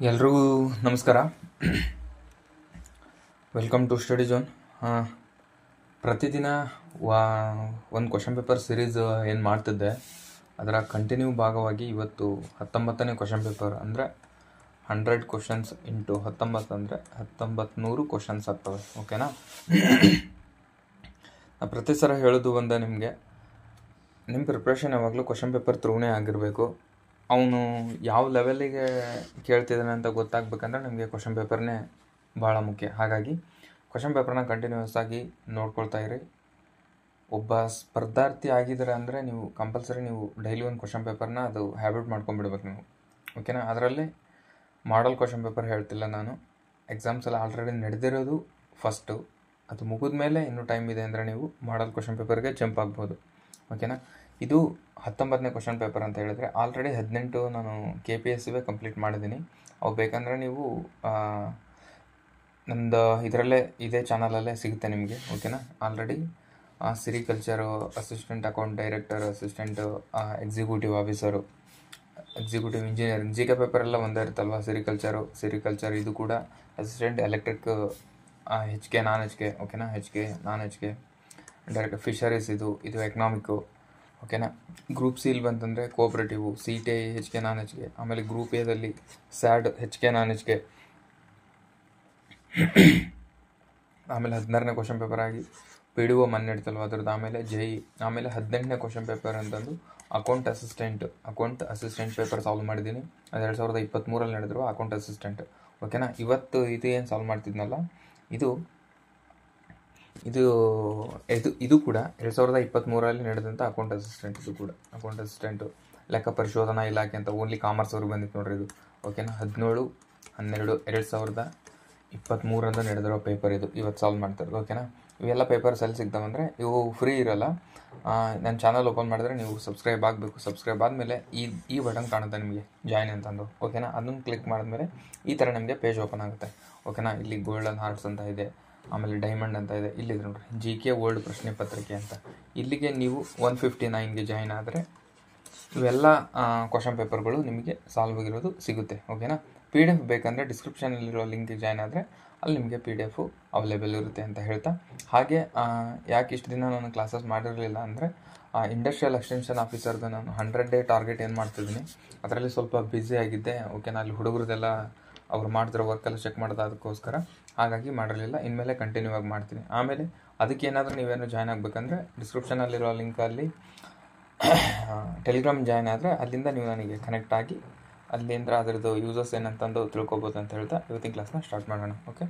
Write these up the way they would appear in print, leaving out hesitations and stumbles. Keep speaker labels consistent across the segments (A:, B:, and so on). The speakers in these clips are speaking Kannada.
A: ಎಲ್ರಿಗೂ ನಮಸ್ಕಾರ. Welcome to study zone. ಪ್ರತಿದಿನ ಒಂದು ಕ್ವಶನ್ ಪೇಪರ್ ಸಿರೀಸ್ ಏನು ಮಾಡ್ತಿದ್ದೆ, ಅದರ ಕಂಟಿನ್ಯೂ ಭಾಗವಾಗಿ ಇವತ್ತು 19ನೇ ಕ್ವಶನ್ ಪೇಪರ್ ಅಂದರೆ 100 ಕ್ವಶನ್ಸ್ ಇಂಟು 19 ಅಂದರೆ 1900 ಕ್ವಶನ್ಸ್ ಆಗ್ತವೆ. ಓಕೆನಾ? ನಾ ಪ್ರತಿ ಸಲ ಹೇಳೋದು ಒಂದೇ, ನಿಮಗೆ ನಿಮ್ಮ ಪ್ರಿಪ್ರೇಷನ್ ಯಾವಾಗಲೂ ಕ್ವಶನ್ ಪೇಪರ್ ಥ್ರೂನೇ ಆಗಿರಬೇಕು. ಅವನು ಯಾವ ಲೆವೆಲಿಗೆ ಕೇಳ್ತಿದ್ದಾನೆ ಅಂತ ಗೊತ್ತಾಗಬೇಕಂದ್ರೆ ನಿಮಗೆ ಕ್ವಶನ್ ಪೇಪರ್ನೇ ಭಾಳ ಮುಖ್ಯ. ಹಾಗಾಗಿ ಕ್ವಶನ್ ಪೇಪರ್ನ ಕಂಟಿನ್ಯೂಸ್ ಆಗಿ ನೋಡ್ಕೊಳ್ತಾ ಇರಿ. ಒಬ್ಬ ಸ್ಪರ್ಧಾರ್ಥಿ ಆಗಿದ್ದಾರೆ ಅಂದರೆ ನೀವು ಕಂಪಲ್ಸರಿ ನೀವು ಡೈಲಿ ಒಂದು ಕ್ವಶನ್ ಪೇಪರ್ನ ಅದು ಹ್ಯಾಬಿಟ್ ಮಾಡ್ಕೊಂಡ್ಬಿಡ್ಬೇಕು ನೀವು. ಓಕೆನಾ? ಅದರಲ್ಲಿ ಮಾಡಲ್ ಕ್ವಶನ್ ಪೇಪರ್ ಹೇಳ್ತಿಲ್ಲ ನಾನು. ಎಕ್ಸಾಮ್ಸ್ ಎಲ್ಲ ಆಲ್ರೆಡಿ ನಡೆದಿರೋದು ಫಸ್ಟು, ಅದು ಮುಗಿದ ಮೇಲೆ ಇನ್ನೂ ಟೈಮ್ ಇದೆ ಅಂದರೆ ನೀವು ಮಾಡಲ್ ಕ್ವಶನ್ ಪೇಪರ್ಗೆ ಜಂಪ್ ಆಗ್ಬೋದು. ಓಕೆನಾ? ಇದು 19ನೇ ಕ್ವಶನ್ ಪೇಪರ್ ಅಂತ ಹೇಳಿದ್ರೆ ಆಲ್ರೆಡಿ 18 ನಾನು KPSC ಕಂಪ್ಲೀಟ್ ಮಾಡಿದ್ದೀನಿ. ಅವು ಬೇಕಂದರೆ ನೀವು ನಮ್ಮದು ಇದರಲ್ಲೇ ಇದೇ ಚಾನಲಲ್ಲೇ ಸಿಗುತ್ತೆ ನಿಮಗೆ. ಓಕೆನಾ? Already sericulture, assistant account director, assistant executive officer, executive engineering, GK paper ಎಲ್ಲ ಒಂದೇ ಇರುತ್ತಲ್ವ. ಸಿರಿಕಲ್ಚರ್ ಇದು ಕೂಡ assistant electric, HK non HK. ಓಕೆನಾ? HK non HK direct fisheries, ಇದು ಎಕನಾಮಿಕ್ಕು. ಓಕೆನಾ? ಗ್ರೂಪ್ ಸಿಲ್ ಬಂತಂದರೆ cooperative, CTI HK non HK. ಆಮೇಲೆ ಗ್ರೂಪ್ ಎದಲ್ಲಿ SAD HK ನಾನ್ HK. ಆಮೇಲೆ 16ನೇ ಕ್ವಶನ್ ಪೇಪರ್ ಆಗಿ PDO ಮೊನ್ನೆ ಇಡ್ತಲ್ವ ಅದ್ರದ್ದು. ಆಮೇಲೆ JE. ಆಮೇಲೆ 18ನೇ ಕ್ವಶನ್ ಪೇಪರ್ ಅಂತಂದು ಅಕೌಂಟ್ ಅಸಿಸ್ಟೆಂಟ್ ಪೇಪರ್ ಸಾಲ್ವ್ ಮಾಡಿದ್ದೀನಿ. ಅದು 2023 ನಡೆದ್ರು ಅಕೌಂಟ್ ಅಸಿಸ್ಟೆಂಟ್. ಓಕೆನಾ? ಇವತ್ತು ಇದು ಏನು ಸಾಲ್ವ್ ಮಾಡ್ತಿದ್ನಲ್ಲ, ಇದು ಕೂಡ 2023 ನಡೆದಂಥ ಅಕೌಂಟ್ ಅಸಿಸ್ಟೆಂಟ್. ಇದು ಕೂಡ ಅಕೌಂಟ್ ಅಸಿಸ್ಟೆಂಟು ಲೆಕ್ಕ ಪರಿಶೋಧನಾ ಇಲಾಖೆ ಅಂತ ಓನ್ಲಿ ಕಾಮರ್ಸ್ ಅವ್ರಿಗೆ ಬಂದಿತ್ತು ನೋಡ್ರಿ ಇದು. ಓಕೆನಾ? 17/12/2023 ನಡೆದಿರೋ ಪೇಪರ್ ಇದು ಇವತ್ತು ಸಾಲ್ವ್ ಮಾಡ್ತಾರೆ. ಓಕೆನಾ? ಇವೆಲ್ಲ ಪೇಪರ್ಸ್ ಎಲ್ಲಿ ಸಿಗ್ತಾವಂದರೆ ಇವು ಫ್ರೀ ಇರೋಲ್ಲ. ನನ್ನ ಚಾನಲ್ ಓಪನ್ ಮಾಡಿದ್ರೆ ನೀವು ಸಬ್ಸ್ಕ್ರೈಬ್ ಆಗಬೇಕು. ಸಬ್ಸ್ಕ್ರೈಬ್ ಆದಮೇಲೆ ಈ ಬಟನ್ ಕಾಣುತ್ತೆ ನಿಮಗೆ, ಜಾಯ್ನ್ ಅಂತಂದು. ಓಕೆನಾ? ಅದನ್ನು ಕ್ಲಿಕ್ ಮಾಡಿದ್ಮೇಲೆ ಈ ಥರ ನಿಮಗೆ ಪೇಜ್ ಓಪನ್ ಆಗುತ್ತೆ. ಓಕೆನಾ? ಇಲ್ಲಿ ಗೋಲ್ಡನ್ ಹಾರ್ಟ್ಸ್ ಅಂತ ಇದೆ, ಆಮೇಲೆ ಡೈಮಂಡ್ ಅಂತ ಇದೆ. ಇಲ್ಲಿದೆ ನೋಡ್ರಿ, GK ವರ್ಲ್ಡ್ ಪ್ರಶ್ನೆ ಪತ್ರಿಕೆ ಅಂತ. ಇಲ್ಲಿಗೆ ನೀವು 159ಗೆ ಜಾಯ್ನ್ ಆದರೆ ಇವೆಲ್ಲ ಕ್ವಶನ್ ಪೇಪರ್ಗಳು ನಿಮಗೆ ಸಾಲ್ವ್ ಆಗಿರೋದು ಸಿಗುತ್ತೆ. ಓಕೆನಾ? PDF ಬೇಕಂದರೆ ಡಿಸ್ಕ್ರಿಪ್ಷನಲ್ಲಿರೋ ಲಿಂಕಿಗೆ ಜಾಯ್ನ್ ಆದರೆ ಅಲ್ಲಿ ನಿಮಗೆ PDF ಅವೈಲೇಬಲ್ ಇರುತ್ತೆ ಅಂತ ಹೇಳ್ತಾ, ಹಾಗೆ ಯಾಕೆ ಇಷ್ಟು ದಿನ ನಾನು ಕ್ಲಾಸಸ್ ಮಾಡಿರಲಿಲ್ಲ ಅಂದರೆ ಇಂಡಸ್ಟ್ರಿಯಲ್ ಎಕ್ಸ್ಟೆನ್ಷನ್ ಆಫೀಸರ್ದು ನಾನು 100 ಡೇ ಟಾರ್ಗೆಟ್ ಏನು ಮಾಡ್ತಿದ್ದೀನಿ ಅದರಲ್ಲಿ ಸ್ವಲ್ಪ ಬ್ಯುಸಿ ಆಗಿದ್ದೆ. ಓಕೆನಾ? ಅಲ್ಲಿ ಹುಡುಗರದೆಲ್ಲ ಅವ್ರು ಮಾಡ್ತಿರೋ ವರ್ಕೆಲ್ಲ ಚೆಕ್ ಮಾಡೋದು, ಅದಕ್ಕೋಸ್ಕರ ಹಾಗಾಗಿ ಮಾಡಿರಲಿಲ್ಲ. ಇನ್ಮೇಲೆ ಕಂಟಿನ್ಯೂ ಆಗಿ ಮಾಡ್ತೀನಿ. ಆಮೇಲೆ ಅದಕ್ಕೇನಾದರೂ ನೀವೇನು ಜಾಯ್ನ್ ಆಗಬೇಕಂದ್ರೆ ಡಿಸ್ಕ್ರಿಪ್ಷನಲ್ಲಿರೋ ಲಿಂಕಲ್ಲಿ ಟೆಲಿಗ್ರಾಮ್ ಜಾಯ್ನ್ ಆದರೆ ಅಲ್ಲಿಂದ ನೀವು ನನಗೆ ಕನೆಕ್ಟ್ ಆಗಿ ಅಲ್ಲಿಂದ ಅದರದ್ದು ಯೂಸರ್ಸ್ ಏನಂತಂದು ತಿಳ್ಕೊಬೋದು ಅಂತ ಹೇಳ್ತಾ ಇವತ್ತಿನ ಕ್ಲಾಸ್ನ ಸ್ಟಾರ್ಟ್ ಮಾಡೋಣ. ಓಕೆ?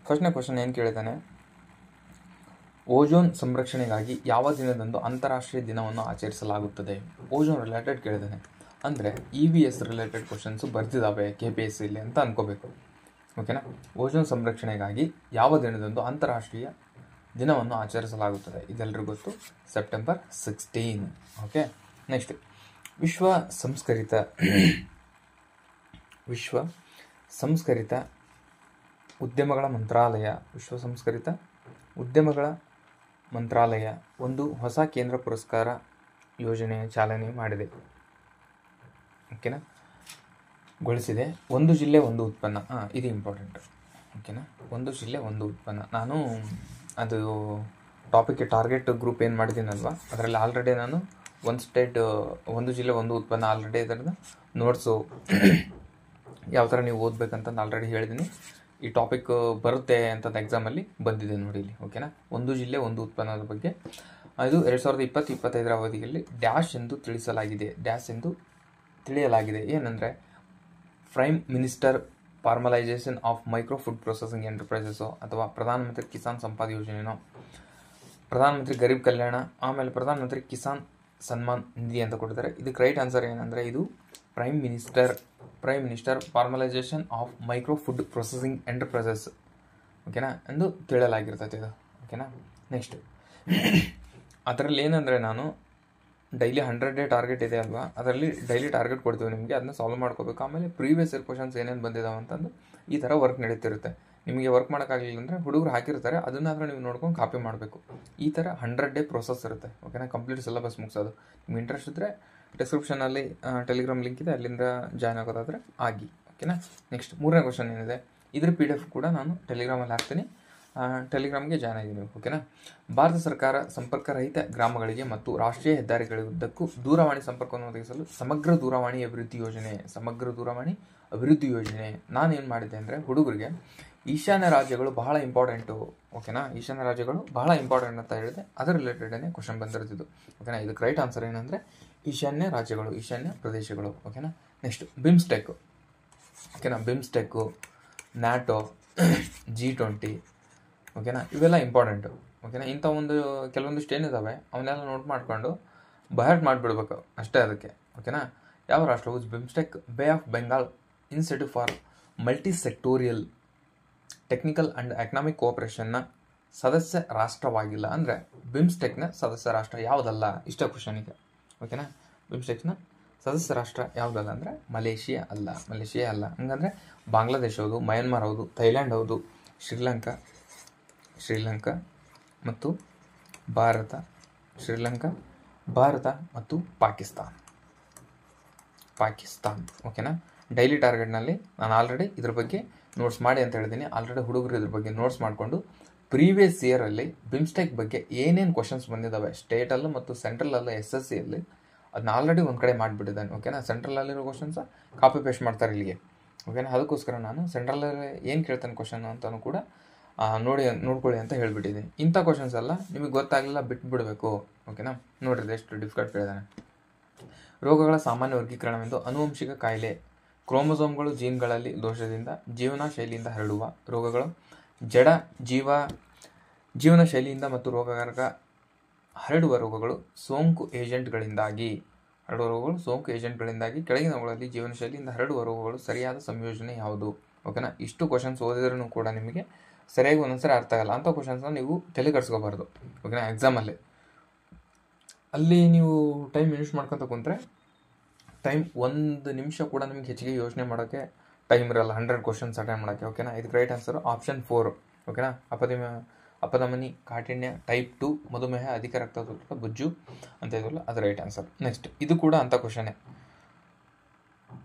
A: ಫಸ್ಟ್ನೇ ಕ್ವಶನ್ ಏನು ಕೇಳಿದ್ದಾನೆ, ಓಜೋನ್ ಸಂರಕ್ಷಣೆಗಾಗಿ ಯಾವ ದಿನದಂದು ಅಂತಾರಾಷ್ಟ್ರೀಯ ದಿನವನ್ನು ಆಚರಿಸಲಾಗುತ್ತದೆ? ಓಜೋನ್ ರಿಲೇಟೆಡ್ ಕೇಳಿದ್ದಾನೆ ಅಂದರೆ EVS ರಿಲೇಟೆಡ್ ಕ್ವಶನ್ಸು ಬರ್ತಿದ್ದಾವೆ KPSCಲಿ ಅಂತ ಅನ್ಕೋಬೇಕು. ಓಕೆನಾ? ಓಜೋನ್ ಸಂರಕ್ಷಣೆಗಾಗಿ ಯಾವ ದಿನದಂದು ಅಂತಾರಾಷ್ಟ್ರೀಯ ದಿನವನ್ನು ಆಚರಿಸಲಾಗುತ್ತದೆ? ಇದೆಲ್ಲರಿಗೂ ಗೊತ್ತು, ಸೆಪ್ಟೆಂಬರ್ 16. ಓಕೆ? ನೆಕ್ಸ್ಟ್, ವಿಶ್ವ ಸಂಸ್ಕರಿತ ಉದ್ಯಮಗಳ ಮಂತ್ರಾಲಯ ಒಂದು ಹೊಸ ಕೇಂದ್ರ ಪುರಸ್ಕಾರ ಯೋಜನೆಯ ಚಾಲನೆ ಮಾಡಿದೆ. ಓಕೆನಾ? ಗೊಳಿಸಿದೆ. ಒಂದು ಜಿಲ್ಲೆ ಒಂದು ಉತ್ಪನ್ನ. ಇದು ಇಂಪಾರ್ಟೆಂಟ್. ಓಕೆನಾ? ಒಂದು ಜಿಲ್ಲೆ ಒಂದು ಉತ್ಪನ್ನ. ನಾನು ಅದು ಟಾಪಿಕ್ ಟಾರ್ಗೆಟ್ ಗ್ರೂಪ್ ಏನು ಮಾಡಿದ್ದೀನಲ್ವ, ಅದರಲ್ಲಿ ಆಲ್ರೆಡಿ ನಾನು ಒಂದು ಸ್ಟೇಟ್ ಒಂದು ಜಿಲ್ಲೆ ಒಂದು ಉತ್ಪನ್ನ ಆಲ್ರೆಡಿ ಇದರದ ನೋಟ್ಸು ಯಾವ ಥರ ನೀವು ಓದಬೇಕಂತಂದು ಆಲ್ರೆಡಿ ಹೇಳಿದ್ದೀನಿ. ಈ ಟಾಪಿಕ್ ಬರುತ್ತೆ ಅಂತಂದು ಎಕ್ಸಾಮಲ್ಲಿ ಬಂದಿದೆ ನೋಡಿ ಇಲ್ಲಿ. ಓಕೆನಾ? ಒಂದು ಜಿಲ್ಲೆ ಒಂದು ಉತ್ಪನ್ನದ ಬಗ್ಗೆ ಇದು 2020-25 ಅವಧಿಯಲ್ಲಿ ಡ್ಯಾಶ್ ಎಂದು ತಿಳಿಯಲಾಗಿದೆ. ಏನಂದರೆ prime minister formalisation of micro food processing enterprises, ಅಥವಾ ಪ್ರಧಾನಮಂತ್ರಿ ಕಿಸಾನ್ ಸಂಪಾದ ಯೋಜನೆನೋ, ಪ್ರಧಾನಮಂತ್ರಿ ಗರೀಬ್ ಕಲ್ಯಾಣ, ಆಮೇಲೆ ಪ್ರಧಾನಮಂತ್ರಿ ಕಿಸಾನ್ ಸನ್ಮಾನ್ ನಿಧಿ ಅಂತ ಕೊಡ್ತಾರೆ. ಇದಕ್ಕೆ ರೈಟ್ ಆನ್ಸರ್ ಏನಂದರೆ ಇದು prime minister formalisation of micro food processing enterprises. ಓಕೆನಾ? ಎಂದು ತಿಳಿಯಲಾಗಿರ್ತೈತೆ ಇದು. ಓಕೆನಾ? ನೆಕ್ಸ್ಟ್, ಅದರಲ್ಲಿ ಏನಂದರೆ ನಾನು ಡೈಲಿ 100 ಡೇ ಟಾರ್ಗೆಟ್ ಇದೆ ಅಲ್ವಾ, ಅದರಲ್ಲಿ ಡೈಲಿ ಟಾರ್ಗೆಟ್ ಕೊಡ್ತೀವಿ ನಿಮಗೆ, ಅದನ್ನ ಸಾಲ್ವ್ ಮಾಡ್ಕೋಬೇಕು. ಆಮೇಲೆ ಪ್ರೀವಿಯಸ್ ಇಯರ್ ಕ್ವಶನ್ಸ್ ಏನೇನು ಬಂದಿದ್ದಾವೆ ಅಂತಂದು ಈ ಥರ ವರ್ಕ್ ನಡೀತಿರುತ್ತೆ. ನಿಮಗೆ ವರ್ಕ್ ಮಾಡೋಕ್ಕಾಗಲಿಲ್ಲ ಅಂದರೆ ಹುಡುಗರು ಹಾಕಿರ್ತಾರೆ, ಅದನ್ನಾದರೂ ನೀವು ನೋಡ್ಕೊಂಡು ಕಾಪಿ ಮಾಡಬೇಕು. ಈ ಥರ 100 ಡೇ ಪ್ರೋಸೆಸ್ ಇರುತ್ತೆ. ಓಕೆನಾ? ಕಂಪ್ಲೀಟ್ ಸಿಲೆಬಸ್ ಮುಗಿಸೋದು. ನಿಮ್ಗೆ ಇಂಟ್ರೆಸ್ಟ್ ಇದ್ದರೆ ಡಿಸ್ಕ್ರಿಪ್ಷನಲ್ಲಿ ಟೆಲಿಗ್ರಾಮ್ ಲಿಂಕ್ ಇದೆ, ಅಲ್ಲಿಂದ ಜಾಯ್ನ್ ಆಗೋದಾದರೆ ಆಗಿ. ಓಕೆನಾ. ನೆಕ್ಸ್ಟ್ 3ನೇ ಕ್ವಶನ್ ಏನಿದೆ, ಇದ್ರ PDF ಕೂಡ ನಾನು ಟೆಲಿಗ್ರಾಮಲ್ಲಿ ಹಾಕ್ತೀನಿ, ಟೆಲಿಗ್ರಾಮ್ಗೆ ಜಾಯ್ನ್ ಆಗಿದ್ದೀನಿ. ಓಕೆನಾ. ಭಾರತ ಸರ್ಕಾರ ಸಂಪರ್ಕರಹಿತ ಗ್ರಾಮಗಳಿಗೆ ಮತ್ತು ರಾಷ್ಟ್ರೀಯ ಹೆದ್ದಾರಿಗಳುದ್ದಕ್ಕೂ ದೂರವಾಣಿ ಸಂಪರ್ಕವನ್ನು ಒದಗಿಸಲು ಸಮಗ್ರ ದೂರವಾಣಿ ಅಭಿವೃದ್ಧಿ ಯೋಜನೆ ನಾನೇನು ಮಾಡಿದ್ದೆ ಅಂದರೆ, ಹುಡುಗರಿಗೆ ಈಶಾನ್ಯ ರಾಜ್ಯಗಳು ಬಹಳ ಇಂಪಾರ್ಟೆಂಟು. ಓಕೆನಾ. ಈಶಾನ್ಯ ರಾಜ್ಯಗಳು ಬಹಳ ಇಂಪಾರ್ಟೆಂಟ್ ಅಂತ ಹೇಳಿದೆ, ಅದರ ರಿಲೇಟೆಡೇ ಕ್ವಶನ್ ಬಂದಿರ್ತಿದ್ದು. ಓಕೆನಾ. ಇದಕ್ಕೆ ರೈಟ್ ಆನ್ಸರ್ ಏನಂದರೆ ಈಶಾನ್ಯ ರಾಜ್ಯಗಳು, ಈಶಾನ್ಯ ಪ್ರದೇಶಗಳು. ಓಕೆನಾ. Next BIMSTEC. ಓಕೆನಾ. ಬಿಮ್ಸ್ಟೆಕ್ಕು, ನ್ಯಾಟೋ, G20. ಓಕೆನಾ. ಇವೆಲ್ಲ ಇಂಪಾರ್ಟೆಂಟು. ಓಕೆನಾ. ಇಂಥ ಕೆಲವೊಂದಿಷ್ಟು ಏನಿದ್ದಾವೆ ಅವನ್ನೆಲ್ಲ ನೋಟ್ ಮಾಡಿಕೊಂಡು ಬಹಟ್ ಮಾಡಿಬಿಡ್ಬೇಕು ಅಷ್ಟೇ ಅದಕ್ಕೆ. ಓಕೆನಾ. ಯಾವ ರಾಷ್ಟ್ರವು BIMSTEC bay of Bengal institute for multi sectoral technical and economic ಕೋಆಪರೇಷನ್ನ ಸದಸ್ಯ ರಾಷ್ಟ್ರವಾಗಿಲ್ಲ? ಅಂದರೆ ಬಿಮ್ಸ್ಟೆಕ್ನ ಸದಸ್ಯ ರಾಷ್ಟ್ರ ಯಾವುದಲ್ಲ? ಇಷ್ಟ ಕ್ವಶನಿಗೆ. ಓಕೆನಾ. ಬಿಮ್ಸ್ಟೆಕ್ನ ಸದಸ್ಯ ರಾಷ್ಟ್ರ ಯಾವುದಲ್ಲ ಅಂದರೆ ಮಲೇಷಿಯಾ ಅಲ್ಲ. ಹಂಗಂದರೆ ಬಾಂಗ್ಲಾದೇಶ ಹೌದು, ಮಯನ್ಮಾರ್ ಹೌದು, ಥೈಲ್ಯಾಂಡ್ ಹೌದು, ಶ್ರೀಲಂಕಾ ಮತ್ತು ಭಾರತ ಮತ್ತು ಪಾಕಿಸ್ತಾನ್. ಓಕೆನಾ. ಡೈಲಿ ಟಾರ್ಗೆಟ್ನಲ್ಲಿ ನಾನು ಆಲ್ರೆಡಿ ಇದ್ರ ಬಗ್ಗೆ ನೋಟ್ಸ್ ಮಾಡಿ ಅಂತ ಹೇಳಿದ್ದೀನಿ. ಆಲ್ರೆಡಿ ಹುಡುಗರು ಇದ್ರ ಬಗ್ಗೆ ನೋಟ್ಸ್ ಮಾಡಿಕೊಂಡು ಪ್ರೀವಿಯಸ್ ಇಯರಲ್ಲಿ ಬಿಮ್ಸ್ಟೆಕ್ ಬಗ್ಗೆ ಏನೇನು ಕ್ವಶನ್ಸ್ ಬಂದಿದ್ದಾವೆ ಸ್ಟೇಟಲ್ಲೂ ಮತ್ತು ಸೆಂಟ್ರಲಲ್ಲೂ SSCಯಲ್ಲಿ ಅದನ್ನ ಆಲ್ರೆಡಿ ಒಂದು ಕಡೆ ಮಾಡಿಬಿಟ್ಟಿದ್ದಾನೆ. ಓಕೆನಾ. ಸೆಂಟ್ರಲಲ್ಲಿರೋ ಕ್ವಶನ್ಸ ಕಾಪಿ ಪೇಸ್ಟ್ ಮಾಡ್ತಾರೆ ಇಲ್ಲಿಗೆ. ಓಕೆನಾ. ಅದಕ್ಕೋಸ್ಕರ ನಾನು ಸೆಂಟ್ರಲಲ್ಲಿ ಏನು ಕೇಳ್ತಾನೆ ಕ್ವಶನ್ ಅಂತಲೂ ಕೂಡ ನೋಡ್ಕೊಳ್ಳಿ ಅಂತ ಹೇಳ್ಬಿಟ್ಟಿದ್ದೀನಿ. ಇಂಥ ಕ್ವಶನ್ಸ್ ಎಲ್ಲ ನಿಮಗೆ ಗೊತ್ತಾಗಲಿಲ್ಲ ಬಿಟ್ಬಿಡಬೇಕು. ಓಕೆನಾ. ನೋಡಿರಿ ಎಷ್ಟು ಡಿಫಿಕಲ್ಟ್ ಕೇಳಿದಾನೆ. ರೋಗಗಳ ಸಾಮಾನ್ಯ ವರ್ಗೀಕರಣವೆಂದು ಅನುವಂಶಿಕ ಕಾಯಿಲೆ, ಕ್ರೋಮೋಸೋಮ್ಗಳು ಜೀನ್ಗಳಲ್ಲಿ ದೋಷದಿಂದ, ಜೀವನ ಶೈಲಿಯಿಂದ ಹರಡುವ ರೋಗಗಳು, ಜೀವನ ಶೈಲಿಯಿಂದ ಮತ್ತು ರೋಗಕಾರಕ ಹರಡುವ ರೋಗಗಳು, ಸೋಂಕು ಏಜೆಂಟ್ಗಳಿಂದಾಗಿ ಕೆಳಗಿನವುಗಳಲ್ಲಿ ಜೀವನ ಶೈಲಿಯಿಂದ ಹರಡುವ ರೋಗಗಳು ಸರಿಯಾದ ಸಂಯೋಜನೆ ಯಾವುದು? ಓಕೆನಾ. ಇಷ್ಟು ಕ್ವಶನ್ಸ್ ಓದಿದ್ರೂ ಕೂಡ ನಿಮಗೆ ಸರಿಯಾಗಿ ಒಂದೊಂದ್ಸರಿ ಅರ್ಥ ಆಗಲ್ಲ. ಅಂಥ ಕ್ವಶನ್ಸ್ನ ನೀವು ತಲೆ ಕೆಡಿಸ್ಕೋಬಾರ್ದು. ಓಕೆನಾ. ಎಕ್ಸಾಮಲ್ಲಿ ಅಲ್ಲಿ ನೀವು ಟೈಮ್ ಇನ್ವೆಸ್ಟ್ ಮಾಡ್ಕೊತ ಕುಂತ್ರೆ ಒಂದು ನಿಮಿಷ ಕೂಡ ನಿಮ್ಗೆ ಹೆಚ್ಚಿಗೆ ಯೋಚನೆ ಮಾಡೋಕ್ಕೆ ಟೈಮ್ ಇರಲ್ಲ 100 ಕ್ವಶನ್ಸ್ ಅಟೆಂಡ್ ಮಾಡೋಕ್ಕೆ. ಓಕೆನಾ. ಇದಕ್ಕೆ ರೈಟ್ ಆನ್ಸರು ಆಪ್ಷನ್ 4. ಓಕೆನಾ. ಅಪಧಮನಿ ಕಾಠಿಣ್ಯ ಟೈಪ್ 2, ಮಧುಮೇಹ, ಅಧಿಕ ರಕ್ತದೊತ್ತಡ, ಬೊಜ್ಜು ಅಂತ ಇದಲ್ಲ, ಅದು ರೈಟ್ ಆನ್ಸರ್. ನೆಕ್ಸ್ಟ್ ಇದು ಕೂಡ ಅಂಥ ಕ್ವಶನ್ನೇ.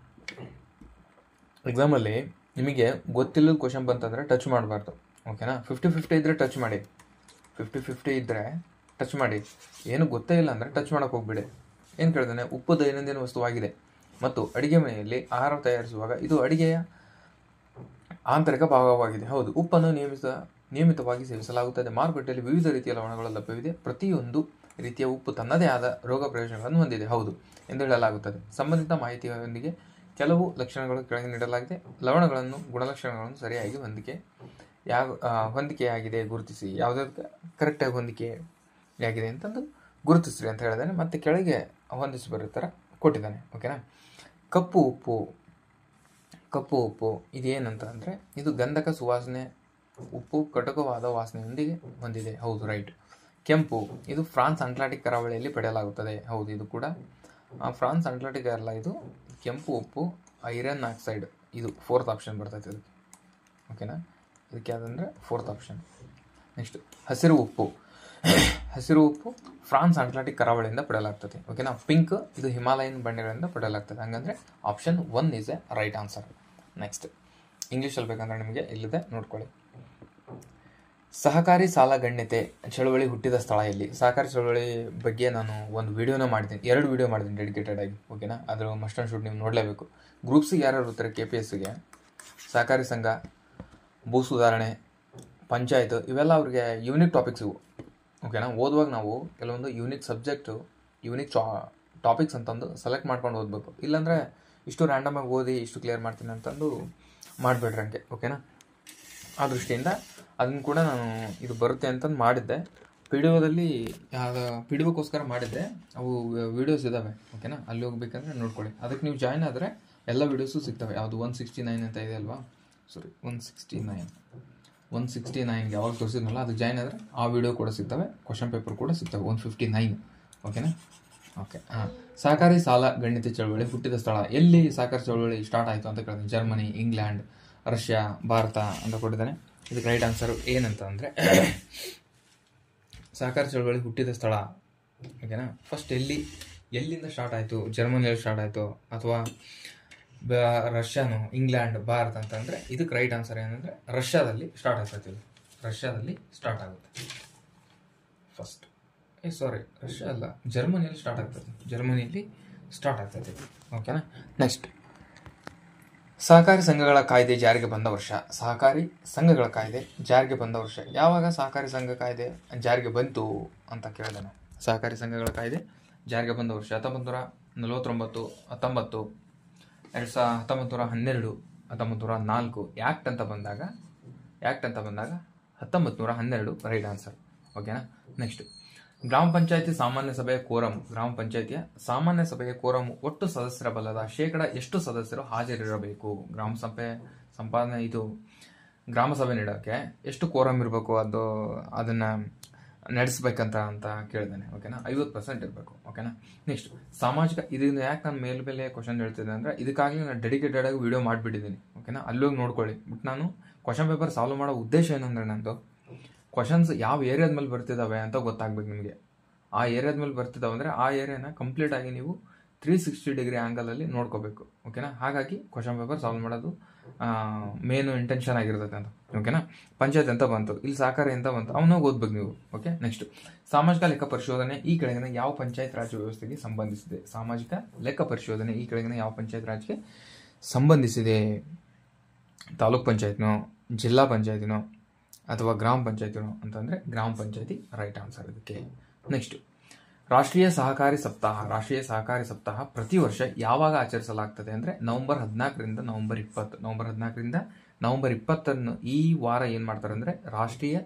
A: ಎಕ್ಸಾಮಲ್ಲಿ ನಿಮಗೆ ಗೊತ್ತಿಲ್ಲದ ಕ್ವಶನ್ ಬಂತಂದರೆ ಟಚ್ ಮಾಡಬಾರ್ದು. ಓಕೆನಾ. 50-50 ಇದ್ದರೆ ಟಚ್ ಮಾಡಿ, 50-50 ಇದ್ದರೆ ಟಚ್ ಮಾಡಿ. ಏನು ಗೊತ್ತೇ ಇಲ್ಲ ಅಂದರೆ ಟಚ್ ಮಾಡೋಕ್ಕೆ ಹೋಗ್ಬಿಡಿ. ಏನು ಕೇಳಿದಾನೆ, ಉಪ್ಪು ದೈನಂದಿನ ವಸ್ತುವಾಗಿದೆ ಮತ್ತು ಅಡಿಗೆ ಮನೆಯಲ್ಲಿ ಆಹಾರ ತಯಾರಿಸುವಾಗ ಇದು ಅಡಿಗೆಯ ಆಂತರಿಕ ಭಾಗವಾಗಿದೆ. ಹೌದು. ಉಪ್ಪನ್ನು ನಿಯಮಿತವಾಗಿ ಸೇವಿಸಲಾಗುತ್ತದೆ. ಮಾರುಕಟ್ಟೆಯಲ್ಲಿ ವಿವಿಧ ರೀತಿಯ ಲವಣಗಳು ಲಭ್ಯವಿದೆ. ಪ್ರತಿಯೊಂದು ರೀತಿಯ ಉಪ್ಪು ತನ್ನದೇ ಆದ ರೋಗ ಪ್ರಯೋಜನಗಳನ್ನು ಹೊಂದಿದೆ. ಹೌದು ಎಂದು ಹೇಳಲಾಗುತ್ತದೆ. ಸಂಬಂಧಿತ ಮಾಹಿತಿಯೊಂದಿಗೆ ಕೆಲವು ಲಕ್ಷಣಗಳು ಕೆಳಗೆ ನೀಡಲಾಗಿದೆ. ಲವಣಗಳನ್ನು ಗುಣಲಕ್ಷಣಗಳನ್ನು ಸರಿಯಾಗಿ ಹೊಂದಿಕೆಯಾಗಿದೆ ಗುರುತಿಸಿ. ಯಾವುದಕ್ಕೆ ಕರೆಕ್ಟಾಗಿ ಹೊಂದಿಕೆಯಾಗಿದೆ ಅಂತಂದು ಗುರುತಿಸ್ರಿ ಅಂತ ಹೇಳಿದಾನೆ. ಮತ್ತು ಕೆಳಗೆ ಹೊಂದಿಸಿ ಬರೋ ಥರ ಕೊಟ್ಟಿದ್ದಾನೆ. ಓಕೆನಾ. ಕಪ್ಪು ಉಪ್ಪು ಇದೇನಂತ ಅಂದರೆ ಇದು ಗಂಧಕ ಸುವಾಸನೆ ಉಪ್ಪು ಕಟುಕವಾದ ವಾಸನೆಯೊಂದಿಗೆ ಹೊಂದಿದೆ. ಹೌದು ರೈಟ್. ಕೆಂಪು ಇದು ಫ್ರಾನ್ಸ್ ಅಟ್ಲಾಂಟಿಕ್ ಕರಾವಳಿಯಲ್ಲಿ ಪಡೆಯಲಾಗುತ್ತದೆ. ಹೌದು. ಇದು ಕೂಡ ಫ್ರಾನ್ಸ್ ಅಟ್ಲಾಂಟಿಕ್ ಅಲ್ಲ, ಇದು ಕೆಂಪು ಉಪ್ಪು ಐರನ್ ಆಕ್ಸೈಡ್. ಇದು 4th ಆಪ್ಷನ್ ಬರ್ತೈತೆ ಇದಕ್ಕೆ. ಓಕೆನಾ. ಇದಕ್ಕೆ ಯಾವುದಂದರೆ 4th ಆಪ್ಷನ್. ನೆಕ್ಸ್ಟ್ ಹಸಿರು ಉಪ್ಪು ಫ್ರಾನ್ಸ್ ಅಟ್ಲಾಂಟಿಕ್ ಕರಾವಳಿಯಿಂದ ಪಡೆಯಲಾಗ್ತದೆ. ಓಕೆನಾ. ಪಿಂಕ್ ಇದು ಹಿಮಾಲಯನ್ ಬಂಡೆಗಳಿಂದ ಪಡೆಯಲಾಗ್ತದೆ. ಹಂಗಂದರೆ option 1 is a right answer. Next ಇಂಗ್ಲೀಷಲ್ಲಿ ಬೇಕಂದ್ರೆ ನಿಮಗೆ ಇಲ್ಲಿದೆ ನೋಡ್ಕೊಳ್ಳಿ. ಸಹಕಾರಿ ಸಾಲ ಗಣ್ಯತೆ ಚಳವಳಿ ಹುಟ್ಟಿದ ಸ್ಥಳ ಎಲ್ಲಿ? ಸಹಕಾರಿ ಚಳವಳಿ ಬಗ್ಗೆ ನಾನು ಒಂದು ವಿಡಿಯೋನ ಮಾಡಿದ್ದೀನಿ, 2 ವಿಡಿಯೋ ಮಾಡಿದ್ದೀನಿ ಡೆಡಿಕೇಟೆಡ್ ಆಗಿ. ಓಕೆನಾ. ಅದ್ರ ಮಸ್ಟ್ ಆ್ಯಂಡ್ ಶುಡ್ ನೀವು ನೋಡಲೇಬೇಕು. ಗ್ರೂಪ್ಸಿಗೆ ಯಾರು ಇರ್ತಾರೆ KPSಗೆ, ಸಹಕಾರಿ ಸಂಘ, ಭೂ ಸುಧಾರಣೆ, ಪಂಚಾಯತ್, ಇವೆಲ್ಲ ಅವ್ರಿಗೆ ಯೂನಿಕ್ ಟಾಪಿಕ್ಸ್ ಇವು. ಓಕೆನಾ. ಓದುವಾಗ ನಾವು ಕೆಲವೊಂದು ಯೂನಿಕ್ ಟಾಪಿಕ್ಸ್ ಅಂತಂದು ಸೆಲೆಕ್ಟ್ ಮಾಡ್ಕೊಂಡು ಓದಬೇಕು. ಇಲ್ಲಾಂದರೆ ಇಷ್ಟು ರ್ಯಾಂಡಮಾಗಿ ಓದಿ ಇಷ್ಟು ಕ್ಲಿಯರ್ ಮಾಡ್ತೀನಿ ಅಂತಂದು ಮಾಡಿಬಿಡ್ರಿ ಹಂಗೆ. ಓಕೆನಾ. ಆ ದೃಷ್ಟಿಯಿಂದ ಅದನ್ನು ಕೂಡ ನಾನು ಇದು ಬರುತ್ತೆ ಅಂತಂದು ಮಾಡಿದ್ದೆ. ಪಿಡಿಯೋಗೋಸ್ಕರ ಮಾಡಿದ್ದೆ. ಅವು ವೀಡಿಯೋಸ್ ಇದ್ದಾವೆ. ಓಕೆನಾ. ಅಲ್ಲಿ ಹೋಗ್ಬೇಕಂದ್ರೆ ನೋಡ್ಕೊಳ್ಳಿ. ಅದಕ್ಕೆ ನೀವು ಜಾಯ್ನ್ ಆದರೆ ಎಲ್ಲ ವೀಡಿಯೋಸು ಸಿಗ್ತವೆ. ಯಾವುದು 169 ಅಂತ ಇದೆ ಅಲ್ವಾ, ಸಾರಿ 169 ಯಾವಾಗ ತೋರಿಸಿದ್ನಲ್ಲ ಅದಕ್ಕೆ ಜಾಯ್ನ್ ಆದರೆ ಆ ವಿಡಿಯೋ ಕೂಡ ಸಿಗ್ತವೆ, ಕ್ವಶನ್ ಪೇಪರ್ ಕೂಡ ಸಿಗ್ತವೆ 159. ಓಕೆನಾ. ಓಕೆ. ಸಹಕಾರಿ ಸಾಲ ಗಣ್ಯತೆ ಚಳವಳಿ ಹುಟ್ಟಿದ ಸ್ಥಳ ಎಲ್ಲಿ? ಸಹಕಾರಿ ಚಳವಳಿ ಸ್ಟಾರ್ಟ್ ಆಯಿತು ಅಂತ ಕೇಳಿದ್ರೆ ಜರ್ಮನಿ, ಇಂಗ್ಲೆಂಡ್, ರಷ್ಯಾ, ಭಾರತ ಅಂತ ಕೊಟ್ಟಿದ್ದಾನೆ. ಇದಕ್ಕೆ ರೈಟ್ ಆನ್ಸರ್ ಏನಂತ ಅಂದರೆ ಸಹಕಾರಿ ಚಳವಳಿ ಹುಟ್ಟಿದ ಸ್ಥಳ. ಓಕೆನಾ. ಫಸ್ಟ್ ಎಲ್ಲಿಂದ ಸ್ಟಾರ್ಟ್ ಆಯಿತು? ಜರ್ಮನಿಯಲ್ಲಿ ಸ್ಟಾರ್ಟ್ ಆಯಿತು ಅಥವಾ ರಷ್ಯಾನು, ಇಂಗ್ಲೆಂಡ್, ಭಾರತ ಅಂತಂದರೆ ಇದಕ್ಕೆ ರೈಟ್ ಆನ್ಸರ್ ಏನಂದರೆ ರಷ್ಯಾದಲ್ಲಿ ಸ್ಟಾರ್ಟ್ ಆಗ್ತೈತಿ. ಇದು ರಷ್ಯಾದಲ್ಲಿ ಸ್ಟಾರ್ಟ್ ಆಗುತ್ತೆ ಫಸ್ಟ್. ರಷ್ಯಾ ಅಲ್ಲ, ಜರ್ಮನಿಯಲ್ಲಿ ಸ್ಟಾರ್ಟ್ ಆಗ್ತದೆ. ಜರ್ಮನಿಯಲ್ಲಿ ಸ್ಟಾರ್ಟ್ ಆಗ್ತದೆ. ಓಕೆನಾ. ನೆಕ್ಸ್ಟ್, ಸಹಕಾರಿ ಸಂಘಗಳ ಕಾಯ್ದೆ ಜಾರಿಗೆ ಬಂದ ವರ್ಷ. ಸಹಕಾರಿ ಸಂಘಗಳ ಕಾಯ್ದೆ ಜಾರಿಗೆ ಬಂದ ವರ್ಷ ಯಾವಾಗ ಸಹಕಾರಿ ಸಂಘ ಕಾಯ್ದೆ ಜಾರಿಗೆ ಬಂತು ಅಂತ ಕೇಳಿದಾನೆ. ಸಹಕಾರಿ ಸಂಘಗಳ ಕಾಯ್ದೆ ಜಾರಿಗೆ ಬಂದ ವರ್ಷ 1949, 19, 1912, 1904. ಆ್ಯಕ್ಟ್ ಅಂತ ಬಂದಾಗ 1912 ರೈಟ್ ಆನ್ಸರ್. ಓಕೆನಾ. ನೆಕ್ಸ್ಟ್, ಗ್ರಾಮ ಪಂಚಾಯತಿ ಸಾಮಾನ್ಯ ಸಭೆಯ ಕೋರಂ. ಗ್ರಾಮ ಪಂಚಾಯತಿಯ ಸಾಮಾನ್ಯ ಸಭೆಯ ಕೋರಂ ಒಟ್ಟು ಸದಸ್ಯರ ಬಲದ ಶೇಕಡ ಎಷ್ಟು ಸದಸ್ಯರು ಹಾಜರಿರಬೇಕು? ಗ್ರಾಮ ಸಭೆ ನೀಡೋಕ್ಕೆ ಎಷ್ಟು ಕೋರಂ ಇರಬೇಕು, ಅದನ್ನ ನಡೆಸ್ಬೇಕಂತ ಕೇಳಿದ್ದಾನೆ. ಓಕೆನಾ. 50% ಇರಬೇಕು. ಓಕೆನಾ. ನೆಕ್ಸ್ಟ್, ಸಾಮಾಜಿಕ. ಇದನ್ನು ಯಾಕೆ ನಾನು ಮೇಲ್ಮೇಲೆ ಕ್ವಶನ್ ಹೇಳ್ತಿದ್ದೆ ಅಂದರೆ ಇದಕ್ಕಾಗಲಿ ನಾನು ಡೆಡಿಕೇಟೆಡ್ ಆಗಿ ವಿಡಿಯೋ ಮಾಡಿಬಿಟ್ಟಿದ್ದೀನಿ. ಓಕೆನಾ. ಅಲ್ಲೋಗಿ ನೋಡ್ಕೊಳ್ಳಿ. ಬಟ್ ನಾನು ಕ್ವಶನ್ ಪೇಪರ್ ಸಾಲ್ವ್ ಮಾಡೋ ಉದ್ದೇಶ ಏನಂದ್ರೆ ನಂದು ಕ್ವಶನ್ಸ್ ಯಾವ ಏರಿಯಾದ ಮೇಲೆ ಬರ್ತಿದ್ದಾವೆ ಅಂತ ಗೊತ್ತಾಗ್ಬೇಕು ನಿಮಗೆ. ಆ ಏರಿಯಾದ ಮೇಲೆ ಬರ್ತಿದ್ದಾವೆ ಅಂದರೆ ಆ ಏರಿಯಾನ ಕಂಪ್ಲೀಟ್ ಆಗಿ ನೀವು 360 ಡಿಗ್ರಿ ಆ್ಯಂಗಲಲ್ಲಿ ನೋಡ್ಕೋಬೇಕು. ಓಕೆನಾ. ಹಾಗಾಗಿ ಕ್ವಶನ್ ಪೇಪರ್ ಸಾಲ್ವ್ ಮಾಡೋದು ಮೇನು ಇಂಟೆನ್ಷನ್ ಆಗಿರ್ತದೆ ಅಂತ. ಓಕೆನಾ. ಪಂಚಾಯತ್ ಅಂತ ಬಂತು, ಇಲ್ಲಿ ಸಹಕಾರಿ ಅಂತ ಬಂತು, ಅವನಾಗ ಓದ್ಬೇಕು ನೀವು. ಓಕೆ. ನೆಕ್ಸ್ಟ್, ಸಾಮಾಜಿಕ ಲೆಕ್ಕ ಪರಿಶೋಧನೆ ಈ ಕೆಳಗಿನ ಯಾವ ಪಂಚಾಯತ್ ರಾಜ್ ವ್ಯವಸ್ಥೆಗೆ ಸಂಬಂಧಿಸಿದೆ? ಸಾಮಾಜಿಕ ಲೆಕ್ಕ ಪರಿಶೋಧನೆ ಈ ಕೆಳಗಿನ ಯಾವ ಪಂಚಾಯತ್ ರಾಜ್ಗೆ ಸಂಬಂಧಿಸಿದೆ? ತಾಲೂಕ್ ಪಂಚಾಯತ್ನೋ, ಜಿಲ್ಲಾ ಪಂಚಾಯತಿನೋ, ಅಥವಾ ಗ್ರಾಮ ಪಂಚಾಯತಿನೋ ಅಂತಂದರೆ ಗ್ರಾಮ ಪಂಚಾಯತಿ ರೈಟ್ ಆನ್ಸರ್ ಇದಕ್ಕೆ. ನೆಕ್ಸ್ಟ್, ರಾಷ್ಟ್ರೀಯ ಸಹಕಾರಿ ಸಪ್ತಾಹ. ರಾಷ್ಟ್ರೀಯ ಸಹಕಾರಿ ಸಪ್ತಾಹ ಪ್ರತಿ ವರ್ಷ ಯಾವಾಗ ಆಚರಿಸಲಾಗ್ತದೆ ಅಂದರೆ ನವೆಂಬರ್ 14ರಿಂದ ನವೆಂಬರ್ 20. ನವೆಂಬರ್ 14ರಿಂದ ನವೆಂಬರ್ 20 ಈ ವಾರ ಏನು ಮಾಡ್ತಾರೆ ಅಂದರೆ ರಾಷ್ಟ್ರೀಯ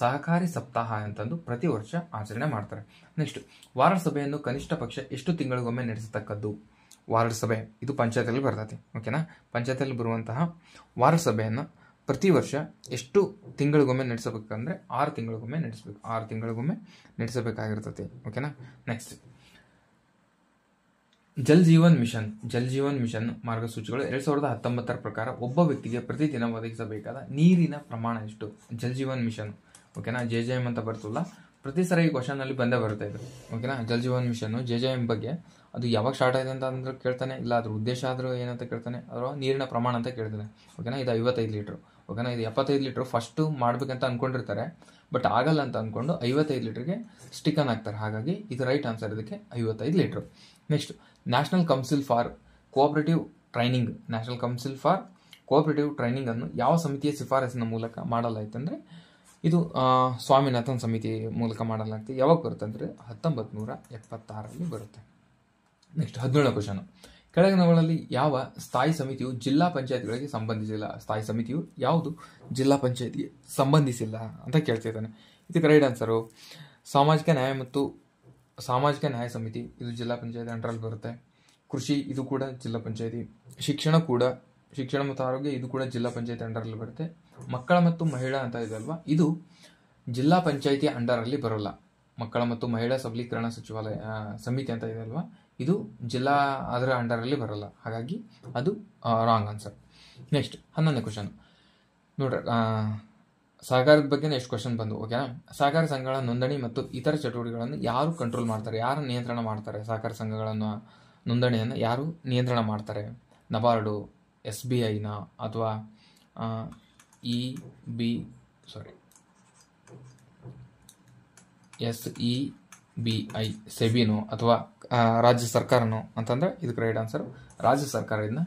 A: ಸಹಕಾರಿ ಸಪ್ತಾಹ ಅಂತಂದು ಪ್ರತಿ ವರ್ಷ ಆಚರಣೆ ಮಾಡ್ತಾರೆ. ನೆಕ್ಸ್ಟ್, ವಾರ್ಡ್ ಸಭೆಯನ್ನು ಕನಿಷ್ಠ ಪಕ್ಷ ಎಷ್ಟು ತಿಂಗಳಿಗೊಮ್ಮೆ ನಡೆಸತಕ್ಕದ್ದು? ವಾರ್ಡ್ ಸಭೆ ಇದು ಪಂಚಾಯತಿಯಲ್ಲಿ ಬರ್ತೈತಿ. ಓಕೆನಾ. ಪಂಚಾಯತಿಯಲ್ಲಿ ಬರುವಂತಹ ವಾರ್ಡ್ ಸಭೆಯನ್ನು ಪ್ರತಿ ವರ್ಷ ಎಷ್ಟು ತಿಂಗಳಿಗೊಮ್ಮೆ ನಡೆಸಬೇಕಂದ್ರೆ 6 ತಿಂಗಳಿಗೊಮ್ಮೆ ನಡೆಸಬೇಕು. 6 ತಿಂಗಳಿಗೊಮ್ಮೆ ನಡೆಸಬೇಕಾಗಿರ್ತದೆ. ಓಕೆನಾ. ನೆಕ್ಸ್ಟ್, ಜಲ್ ಜೀವನ್ ಮಿಷನ್ ಮಾರ್ಗಸೂಚಿಗಳು 2019 ಪ್ರಕಾರ ಒಬ್ಬ ವ್ಯಕ್ತಿಗೆ ಪ್ರತಿದಿನ ಒದಗಿಸಬೇಕಾದ ನೀರಿನ ಪ್ರಮಾಣ ಎಷ್ಟು? ಜಲ್ ಜೀವನ್ ಮಿಷನ್. ಓಕೆನಾ. JJM ಅಂತ ಬರ್ತಲ್ಲ, ಪ್ರತಿ ಸರಿ ಈ ಕ್ವಶನ್ ಅಲ್ಲಿ ಬಂದೇ ಬರುತ್ತೆ ಇದು. ಓಕೆನಾ. ಜಲ್ ಜೀವನ್ ಮಿಷನ್ JJM ಬಗ್ಗೆ ಅದು ಯಾವಾಗ ಸ್ಟಾರ್ಟ್ ಆಗಿದೆ ಅಂತ ಅಂದ್ರೆ ಕೇಳ್ತಾನೆ, ಇಲ್ಲ ಅದ್ರ ಉದ್ದೇಶ ಆದರೂ ಏನಂತ ಕೇಳ್ತಾನೆ, ಅದರ ನೀರಿನ ಪ್ರಮಾಣ ಅಂತ ಕೇಳ್ತಾನೆ. ಓಕೆನಾ. ಇದು 55 ಲೀಟ್ರು. ಓಕೆನಾ. ಇದು 75 ಲೀಟ್ರು ಫಸ್ಟು ಮಾಡ್ಬೇಕಂತ ಅನ್ಕೊಂಡಿರ್ತಾರೆ, ಬಟ್ ಆಗಲ್ಲ ಅಂತ ಅಂದ್ಕೊಂಡು 55 ಲೀಟ್ರಿಗೆ ಸ್ಟಿಕನ್ ಹಾಕ್ತಾರೆ. ಹಾಗಾಗಿ ಇದು ರೈಟ್ ಆನ್ಸರ್ ಇದಕ್ಕೆ 55 litre. Next, national council for cooperative training. National council for cooperative training ಅನ್ನು ಯಾವ ಸಮಿತಿಯ ಶಿಫಾರಸಿನ ಮೂಲಕ ಮಾಡಲಾಯ್ತಂದ್ರೆ ಇದು ಸ್ವಾಮಿನಾಥನ್ ಸಮಿತಿ ಮೂಲಕ ಮಾಡಲಾಗ್ತದೆ. ಯಾವಾಗ ಬರುತ್ತೆ ಅಂದರೆ 1976ರಲ್ಲಿ ಬರುತ್ತೆ. ನೆಕ್ಸ್ಟ್, 17ನೇ ಕ್ವಶನ್, ಕೆಳಗಿನವುಗಳಲ್ಲಿ ಯಾವ ಸ್ಥಾಯಿ ಸಮಿತಿಯು ಜಿಲ್ಲಾ ಪಂಚಾಯತ್ಗಳಿಗೆ ಸಂಬಂಧಿಸಿಲ್ಲ? ಸ್ಥಾಯಿ ಸಮಿತಿಯು ಯಾವುದು ಜಿಲ್ಲಾ ಪಂಚಾಯತ್ಗೆ ಸಂಬಂಧಿಸಿಲ್ಲ ಅಂತ ಕೇಳ್ತಿದ್ದಾನೆ. ಇದಕ್ಕೆ ರೈಟ್ ಆನ್ಸರು ಸಾಮಾಜಿಕ ನ್ಯಾಯ ಸಮಿತಿ, ಇದು ಜಿಲ್ಲಾ ಪಂಚಾಯತ್ ಅಂಡರಲ್ಲಿ ಬರುತ್ತೆ. ಕೃಷಿ, ಇದು ಕೂಡ ಜಿಲ್ಲಾ ಪಂಚಾಯತಿ. ಶಿಕ್ಷಣ ಮತ್ತು ಆರೋಗ್ಯ, ಇದು ಕೂಡ ಜಿಲ್ಲಾ ಪಂಚಾಯತಿ ಅಂಡರಲ್ಲಿ ಬರುತ್ತೆ. ಮಕ್ಕಳ ಮತ್ತು ಮಹಿಳಾ ಅಂತ ಇದೆ ಅಲ್ವಾ, ಇದು ಜಿಲ್ಲಾ ಪಂಚಾಯತಿ ಅಂಡರಲ್ಲಿ ಬರೋಲ್ಲ. ಮಕ್ಕಳ ಮತ್ತು ಮಹಿಳಾ ಸಬಲೀಕರಣ ಸಚಿವಾಲಯ ಸಮಿತಿ ಅಂತ ಇದೆ ಅಲ್ವಾ, ಇದು ಅದರ ಅಂಡರಲ್ಲಿ ಬರಲ್ಲ. ಹಾಗಾಗಿ ಅದು ರಾಂಗ್ ಆನ್ಸರ್. ನೆಕ್ಸ್ಟ್, 11ನೇ ಕ್ವಶನ್ ನೋಡ್ರಿ, ಸಹಕಾರದ ಬಗ್ಗೆ ಎಷ್ಟು ಕ್ವಶನ್ ಬಂದು. ಓಕೆನಾ. ಸಹಕಾರಿ ಸಂಘಗಳ ನೋಂದಣಿ ಮತ್ತು ಇತರ ಚಟುವಟಿಕೆಗಳನ್ನು ಯಾರು ಕಂಟ್ರೋಲ್ ಮಾಡ್ತಾರೆ, ಯಾರು ನಿಯಂತ್ರಣ ಮಾಡ್ತಾರೆ? ಸಹಕಾರಿ ಸಂಘಗಳನ್ನು ನೋಂದಣಿಯನ್ನು ಯಾರು ನಿಯಂತ್ರಣ ಮಾಡ್ತಾರೆ? ನಬಾರ್ಡು, SBIನ ಅಥವಾ SEBI ಸೆಬಿನೋ ಅಥವಾ ರಾಜ್ಯ ಸರ್ಕಾರನೋ ಅಂತಂದ್ರೆ ಇದಕ್ಕೆ ರೈಟ್ ಆನ್ಸರ್ ರಾಜ್ಯ ಸರ್ಕಾರ ಇದನ್ನ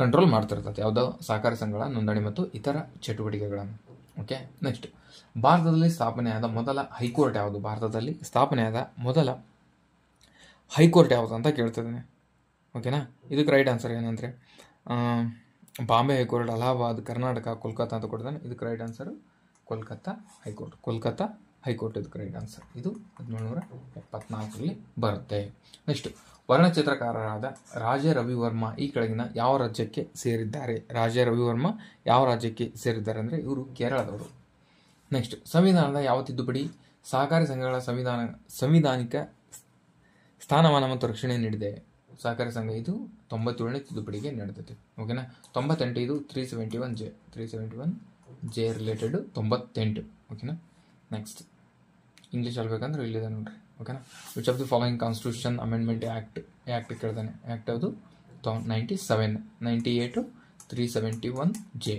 A: ಕಂಟ್ರೋಲ್ ಮಾಡ್ತಿರ್ತದೆ. ಯಾವುದೋ ಸಹಕಾರಿ ಸಂಘಗಳ ನೋಂದಣಿ ಮತ್ತು ಇತರ ಚಟುವಟಿಕೆಗಳನ್ನು. ಓಕೆ. ನೆಕ್ಸ್ಟ್, ಭಾರತದಲ್ಲಿ ಸ್ಥಾಪನೆಯಾದ ಮೊದಲ ಹೈಕೋರ್ಟ್ ಯಾವುದು? ಭಾರತದಲ್ಲಿ ಸ್ಥಾಪನೆಯಾದ ಮೊದಲ ಹೈಕೋರ್ಟ್ ಯಾವುದು ಅಂತ ಕೇಳ್ತಿದ್ದಾನೆ. ಓಕೆನಾ. ಇದಕ್ಕೆ ರೈಟ್ ಆನ್ಸರ್ ಏನಂದರೆ ಬಾಂಬೆ ಹೈಕೋರ್ಟ್, ಅಲಹಾಬಾದ್, ಕರ್ನಾಟಕ, ಕೋಲ್ಕತ್ತಾ ಅಂತ ಕೊಡ್ತಾನೆ. ಇದಕ್ಕೆ ರೈಟ್ ಆನ್ಸರು ಕೋಲ್ಕತ್ತಾ ಹೈಕೋರ್ಟ್ ಇದಕ್ಕೆ ರೈಟ್ ಆನ್ಸರ್. ಇದು 1774ರಲ್ಲಿ ಬರುತ್ತೆ. ನೆಕ್ಸ್ಟ್, ವರ್ಣಚಿತ್ರಕಾರರಾದ ರಾಜಾ ರವಿವರ್ಮ ಈ ಕೆಳಗಿನ ಯಾವ ರಾಜ್ಯಕ್ಕೆ ಸೇರಿದ್ದಾರೆ? ರಾಜಾ ರವಿವರ್ಮ ಯಾವ ರಾಜ್ಯಕ್ಕೆ ಸೇರಿದ್ದಾರೆ ಅಂದರೆ ಇವರು ಕೇರಳದವರು. ನೆಕ್ಸ್ಟ್, ಸಂವಿಧಾನದ ಯಾವ ತಿದ್ದುಪಡಿ ಸಹಕಾರಿ ಸಂಘಗಳ ಸಂವಿಧಾನಿಕ ಸ್ಥಾನಮಾನ ಮತ್ತು ರಕ್ಷಣೆ ನೀಡಿದೆ? ಸಹಕಾರಿ ಸಂಘ ಇದು 97ನೇ ತಿದ್ದುಪಡಿಗೆ ನಡೆದಿದೆ. ಓಕೆನಾ. 98 ಇದು 371J ರಿಲೇಟೆಡ್ 98. ಓಕೆನಾ. ನೆಕ್ಸ್ಟ್, ಇಂಗ್ಲೀಷ್ ಹೇಳ್ಬೇಕಂದ್ರೆ ಇಲ್ಲಿದೆ ನೋಡ್ರಿ. ಓಕೆನಾ. Which of the following constitution amendment act ಕೇಳ್ತಾನೆ. ಆ್ಯಕ್ಟ್ ಯಾವುದು? 97, 98 371 J.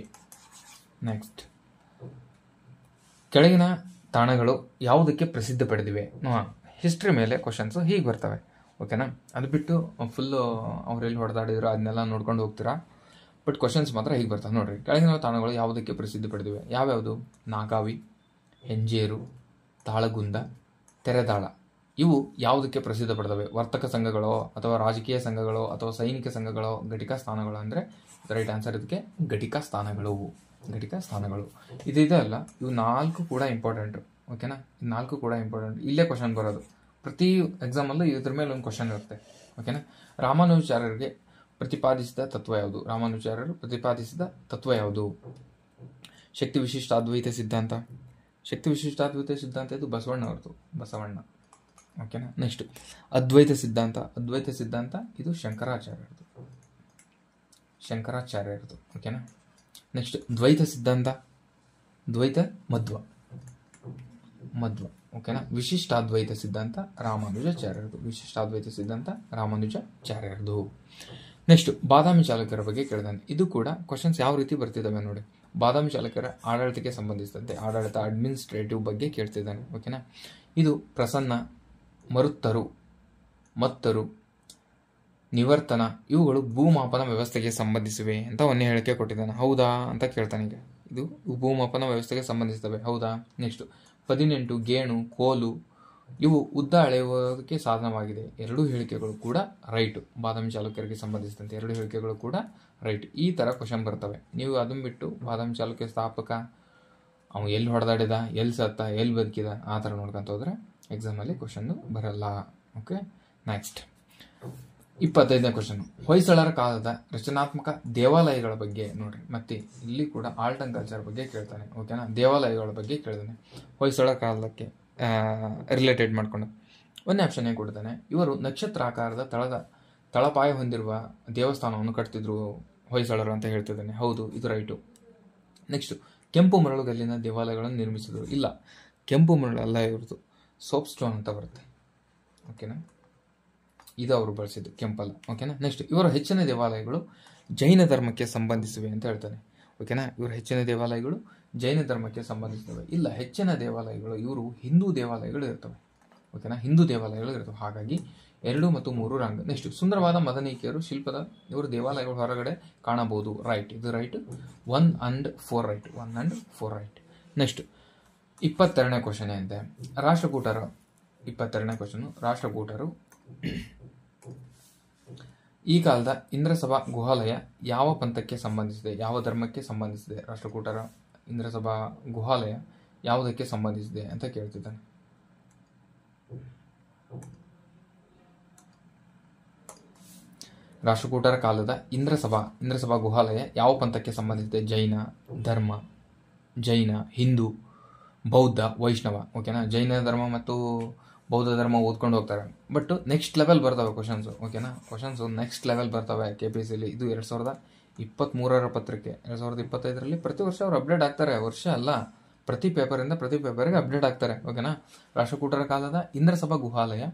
A: ನೆಕ್ಸ್ಟ್, ಕೆಳಗಿನ ತಾಣಗಳು ಯಾವುದಕ್ಕೆ ಪ್ರಸಿದ್ಧ ಪಡೆದಿವೆ? ಹಿಸ್ಟ್ರಿ ಮೇಲೆ ಕ್ವಶನ್ಸ್ ಹೀಗೆ ಬರ್ತವೆ, ಓಕೆನಾ. ಅದು ಬಿಟ್ಟು ಫುಲ್ಲು ಅವರೆಲ್ಲಿ ಹೊಡೆದಾಡಿದ್ರು ಅದನ್ನೆಲ್ಲ ನೋಡ್ಕೊಂಡು ಹೋಗ್ತೀರಾ. ಬಟ್ ಕ್ವಶನ್ಸ್ ಮಾತ್ರ ಹೀಗೆ ಬರ್ತವೆ ನೋಡ್ರಿ. ಕೆಳಗಿನ ತಾಣಗಳು ಯಾವುದಕ್ಕೆ ಪ್ರಸಿದ್ಧಿ ಪಡೆದಿವೆ? ಯಾವ್ಯಾವುದು? ನಾಗಾವಿ, ಹೆಂಜೇರು, ತಾಳಗುಂದ, ತೆರೆದಾಳ. ಇವು ಯಾವುದಕ್ಕೆ ಪ್ರಸಿದ್ಧ ಪಡೆದವೆ? ವರ್ತಕ ಸಂಘಗಳೋ ಅಥವಾ ರಾಜಕೀಯ ಸಂಘಗಳೋ ಅಥವಾ ಸೈನಿಕ ಸಂಘಗಳೋ? ಘಟಿಕಾ ಸ್ಥಾನಗಳು ಅಂದರೆ ರೈಟ್ ಆನ್ಸರ್ ಇದಕ್ಕೆ ಘಟಿಕಾ ಸ್ಥಾನಗಳು. ಘಟಿಕಾ ಸ್ಥಾನಗಳು ಇದೆ ಅಲ್ಲ, ಇವು 4 ಕೂಡ ಇಂಪಾರ್ಟೆಂಟು, ಓಕೆನಾ. 4 ಕೂಡ ಇಂಪಾರ್ಟೆಂಟ್. ಇಲ್ಲೇ ಕ್ವಶನ್ ಬರೋದು ಪ್ರತಿ ಎಕ್ಸಾಮಲ್ಲೂ ಇದ್ರ ಮೇಲೆ ಒಂದು ಕ್ವಶನ್ ಇರುತ್ತೆ, ಓಕೆನಾ. ರಾಮಾನುಜಾಚಾರ್ಯರಿಗೆ ಪ್ರತಿಪಾದಿಸಿದ ತತ್ವ ಯಾವುದು? ರಾಮಾನುಜಾಚಾರ್ಯರು ಪ್ರತಿಪಾದಿಸಿದ ತತ್ವ ಯಾವುದು? ಶಕ್ತಿ ವಿಶಿಷ್ಟ ಅದ್ವೈತ ಸಿದ್ಧಾಂತ. ಶಕ್ತಿ ವಿಶಿಷ್ಟ ಅದ್ವೈತ ಸಿದ್ಧಾಂತ ಇದು ಬಸವಣ್ಣ ಅವ್ರದ್ದು, ಬಸವಣ್ಣ, ಓಕೆನಾ. ನೆಕ್ಸ್ಟ್, ಅದ್ವೈತ ಸಿದ್ಧಾಂತ. ಅದ್ವೈತ ಸಿದ್ಧಾಂತ ಇದು ಶಂಕರಾಚಾರ್ಯರದು, ಶಂಕರಾಚಾರ್ಯರದು, ಓಕೆನಾ. ನೆಕ್ಸ್ಟ್, ದ್ವೈತ ಸಿದ್ಧಾಂತ. ದ್ವೈತ ಮಧ್ವ, ಮಧ್ವ, ಓಕೆನಾ. ವಿಶಿಷ್ಟಾದ್ವೈತ ಸಿದ್ಧಾಂತ ರಾಮಾನುಜಾಚಾರ್ಯರದು. ವಿಶಿಷ್ಟಾದ್ವೈತ ಸಿದ್ಧಾಂತ ರಾಮಾನುಜಾಚಾರ್ಯರದು. ನೆಕ್ಸ್ಟ್, ಬಾದಾಮಿ ಚಾಲುಕ್ಯರ ಬಗ್ಗೆ ಕೇಳಿದಾನೆ. ಇದು ಕೂಡ ಕ್ವಶನ್ಸ್ ಯಾವ ರೀತಿ ಬರ್ತಿದ್ದಾವೆ ನೋಡಿ. ಬಾದಾಮಿ ಚಾಲುಕ್ಯರ ಆಡಳಿತಕ್ಕೆ ಸಂಬಂಧಿಸಿದಂತೆ ಆಡಳಿತ ಅಡ್ಮಿನಿಸ್ಟ್ರೇಟಿವ್ ಬಗ್ಗೆ ಕೇಳ್ತಿದ್ದಾನೆ, ಓಕೆನಾ. ಇದು ಪ್ರಸನ್ನ, ಮರುತ್ತರು, ಮತ್ತರು, ನಿವರ್ತನ ಇವುಗಳು ಭೂಮಾಪನ ವ್ಯವಸ್ಥೆಗೆ ಸಂಬಂಧಿಸಿವೆ ಅಂತ ಒಂದೇ ಹೇಳಿಕೆ ಕೊಟ್ಟಿದ್ದಾನೆ. ಹೌದಾ ಅಂತ ಕೇಳ್ತಾನೆ. ಈಗ ಇದು ಭೂಮಾಪನ ವ್ಯವಸ್ಥೆಗೆ ಸಂಬಂಧಿಸಿದವೆ, ಹೌದಾ. ನೆಕ್ಸ್ಟ್, 18 ಗೇಣು, ಕೋಲು ಇವು ಉದ್ದ ಅಳೆಯುವುದಕ್ಕೆ ಸಾಧನವಾಗಿದೆ. 2 ಹೇಳಿಕೆಗಳು ಕೂಡ ರೈಟು. ಬಾದಾಮಿ ಚಾಲುಕ್ಯರಿಗೆ ಸಂಬಂಧಿಸಿದಂತೆ 2 ಹೇಳಿಕೆಗಳು ಕೂಡ ರೈಟ್. ಈ ಥರ ಕ್ವಶನ್ ಬರ್ತವೆ. ನೀವು ಅದನ್ನು ಬಿಟ್ಟು ಬಾದಾಮಿ ಚಾಲುಕ್ಯ ಸ್ಥಾಪಕ ಅವನು ಎಲ್ಲಿ ಹೊಡೆದಾಡಿದ, ಎಲ್ಲಿ ಸತ್ತ, ಎಲ್ಲಿ ಬದುಕಿದ ಆ ಥರ ನೋಡ್ಕೊಂತ ಹೋದ್ರೆ ಎಕ್ಸಾಮಲ್ಲಿ ಕ್ವಶನ್ನು ಬರಲ್ಲ, ಓಕೆ. ನೆಕ್ಸ್ಟ್, 25ನೇ ಕ್ವಶನ್, ಹೊಯ್ಸಳರ ಕಾಲದ ರಚನಾತ್ಮಕ ದೇವಾಲಯಗಳ ಬಗ್ಗೆ ನೋಡ್ರಿ. ಮತ್ತೆ ಇಲ್ಲಿ ಕೂಡ ಆರ್ಟ್ ಅಂಡ್ ಕಲ್ಚರ್ ಬಗ್ಗೆ ಕೇಳ್ತಾನೆ, ಓಕೆನಾ. ದೇವಾಲಯಗಳ ಬಗ್ಗೆ ಕೇಳ್ತಾನೆ, ಹೊಯ್ಸಳ ಕಾಲಕ್ಕೆ ರಿಲೇಟೆಡ್ ಮಾಡ್ಕೊಂಡು. ಒಂದೇ ಆಪ್ಷನ್ ಏನು ಕೊಡ್ತಾನೆ, ಇವರು ನಕ್ಷತ್ರಾಕಾರದ ತಳಪಾಯ ಹೊಂದಿರುವ ದೇವಸ್ಥಾನವನ್ನು ಕಟ್ತಿದ್ರು ಹೊಯ್ಸಳರು ಅಂತ ಹೇಳ್ತಿದ್ದಾನೆ. ಹೌದು, ಇದು ರೈಟು. ನೆಕ್ಸ್ಟ್, ಕೆಂಪು ಮರಳುಗಲ್ಲಿನ ದೇವಾಲಯಗಳನ್ನು ನಿರ್ಮಿಸಿದರು. ಇಲ್ಲ, ಕೆಂಪು ಮರಳು ಅಲ್ಲ ಇವ್ರದ್ದು, ಸೋಪ್ ಸ್ಟೋನ್ ಅಂತ ಬರುತ್ತೆ, ಓಕೆನಾ. ಇದು ಅವರು ಬಳಸಿದ್ದು, ಕೆಂಪಲ್ಲ, ಓಕೆನಾ. ನೆಕ್ಸ್ಟ್, ಇವರ ಹೆಚ್ಚಿನ ದೇವಾಲಯಗಳು ಜೈನ ಧರ್ಮಕ್ಕೆ ಸಂಬಂಧಿಸಿವೆ ಅಂತ ಹೇಳ್ತಾನೆ, ಓಕೆನಾ. ಇವರ ಹೆಚ್ಚಿನ ದೇವಾಲಯಗಳು ಜೈನ ಧರ್ಮಕ್ಕೆ ಸಂಬಂಧಿಸಿದವೆ. ಇಲ್ಲ, ಹೆಚ್ಚಿನ ದೇವಾಲಯಗಳು ಇವರು ಹಿಂದೂ ದೇವಾಲಯಗಳು ಇರ್ತವೆ, ಓಕೆನಾ. ಹಿಂದೂ ದೇವಾಲಯಗಳು ಇರ್ತವೆ. ಹಾಗಾಗಿ 2 ಮತ್ತು 3 ರಾಂಗ್. ನೆಕ್ಸ್ಟ್, ಸುಂದರವಾದ ಮದನಿಕೆಯರು ಶಿಲ್ಪದ ಇವರು ದೇವಾಲಯಗಳು ಹೊರಗಡೆ ಕಾಣಬಹುದು. ರೈಟ್, ಇದು right. 1 and 4 right, 1 and 4 right. Next, 22ನೇ ಕ್ವಶನ್ ಏನಿದೆ, ರಾಷ್ಟ್ರಕೂಟರು. 22ನೇ ಕ್ವಶನ್, ರಾಷ್ಟ್ರಕೂಟರು ಈ ಕಾಲದ ಇಂದ್ರಸಭಾ ಗುಹಾಲಯ ಯಾವ ಪಂಥಕ್ಕೆ ಸಂಬಂಧಿಸಿದೆ, ಯಾವ ಧರ್ಮಕ್ಕೆ ಸಂಬಂಧಿಸಿದೆ? ರಾಷ್ಟ್ರಕೂಟರ ಇಂದ್ರಸಭಾ ಗುಹಾಲಯ ಯಾವುದಕ್ಕೆ ಸಂಬಂಧಿಸಿದೆ ಅಂತ ಕೇಳ್ತಿದ್ದಾನೆ. ರಾಷ್ಟ್ರಕೂಟರ ಕಾಲದ ಇಂದ್ರಸಭಾ ಗುಹಾಲಯ ಯಾವ ಪಂಥಕ್ಕೆ ಸಂಬಂಧಿಸಿದೆ? ಜೈನ ಧರ್ಮ, ಜೈನ, ಹಿಂದೂ, ಬೌದ್ಧ, ವೈಷ್ಣವ, ಓಕೆನಾ. ಜೈನ ಧರ್ಮ ಮತ್ತು ಬೌದ್ಧ ಧರ್ಮ ಓದ್ಕೊಂಡು ಹೋಗ್ತಾರೆ. ಬಟ್ ನೆಕ್ಸ್ಟ್ ಲೆವೆಲ್ ಬರ್ತವೆ ಕ್ವಶನ್ಸು, ಓಕೆನಾ. ಕ್ವಶನ್ಸು ನೆಕ್ಸ್ಟ್ ಲೆವೆಲ್ ಬರ್ತವೆ KPSCಲಿ. ಇದು 2023ರ ಪತ್ರಿಕೆ. 2025ರಲ್ಲಿ ಪ್ರತಿ ವರ್ಷ ಅವ್ರು ಅಪ್ಡೇಟ್ ಆಗ್ತಾರೆ. ವರ್ಷ ಅಲ್ಲ, ಪ್ರತಿ ಪೇಪರಿಂದ ಪ್ರತಿ ಪೇಪರ್ಗೆ ಅಪ್ಡೇಟ್ ಆಗ್ತಾರೆ, ಓಕೆನಾ. ರಾಷ್ಟ್ರಕೂಟರ ಕಾಲದ ಇಂದ್ರಸಭಾ ಗುಹಾಲಯ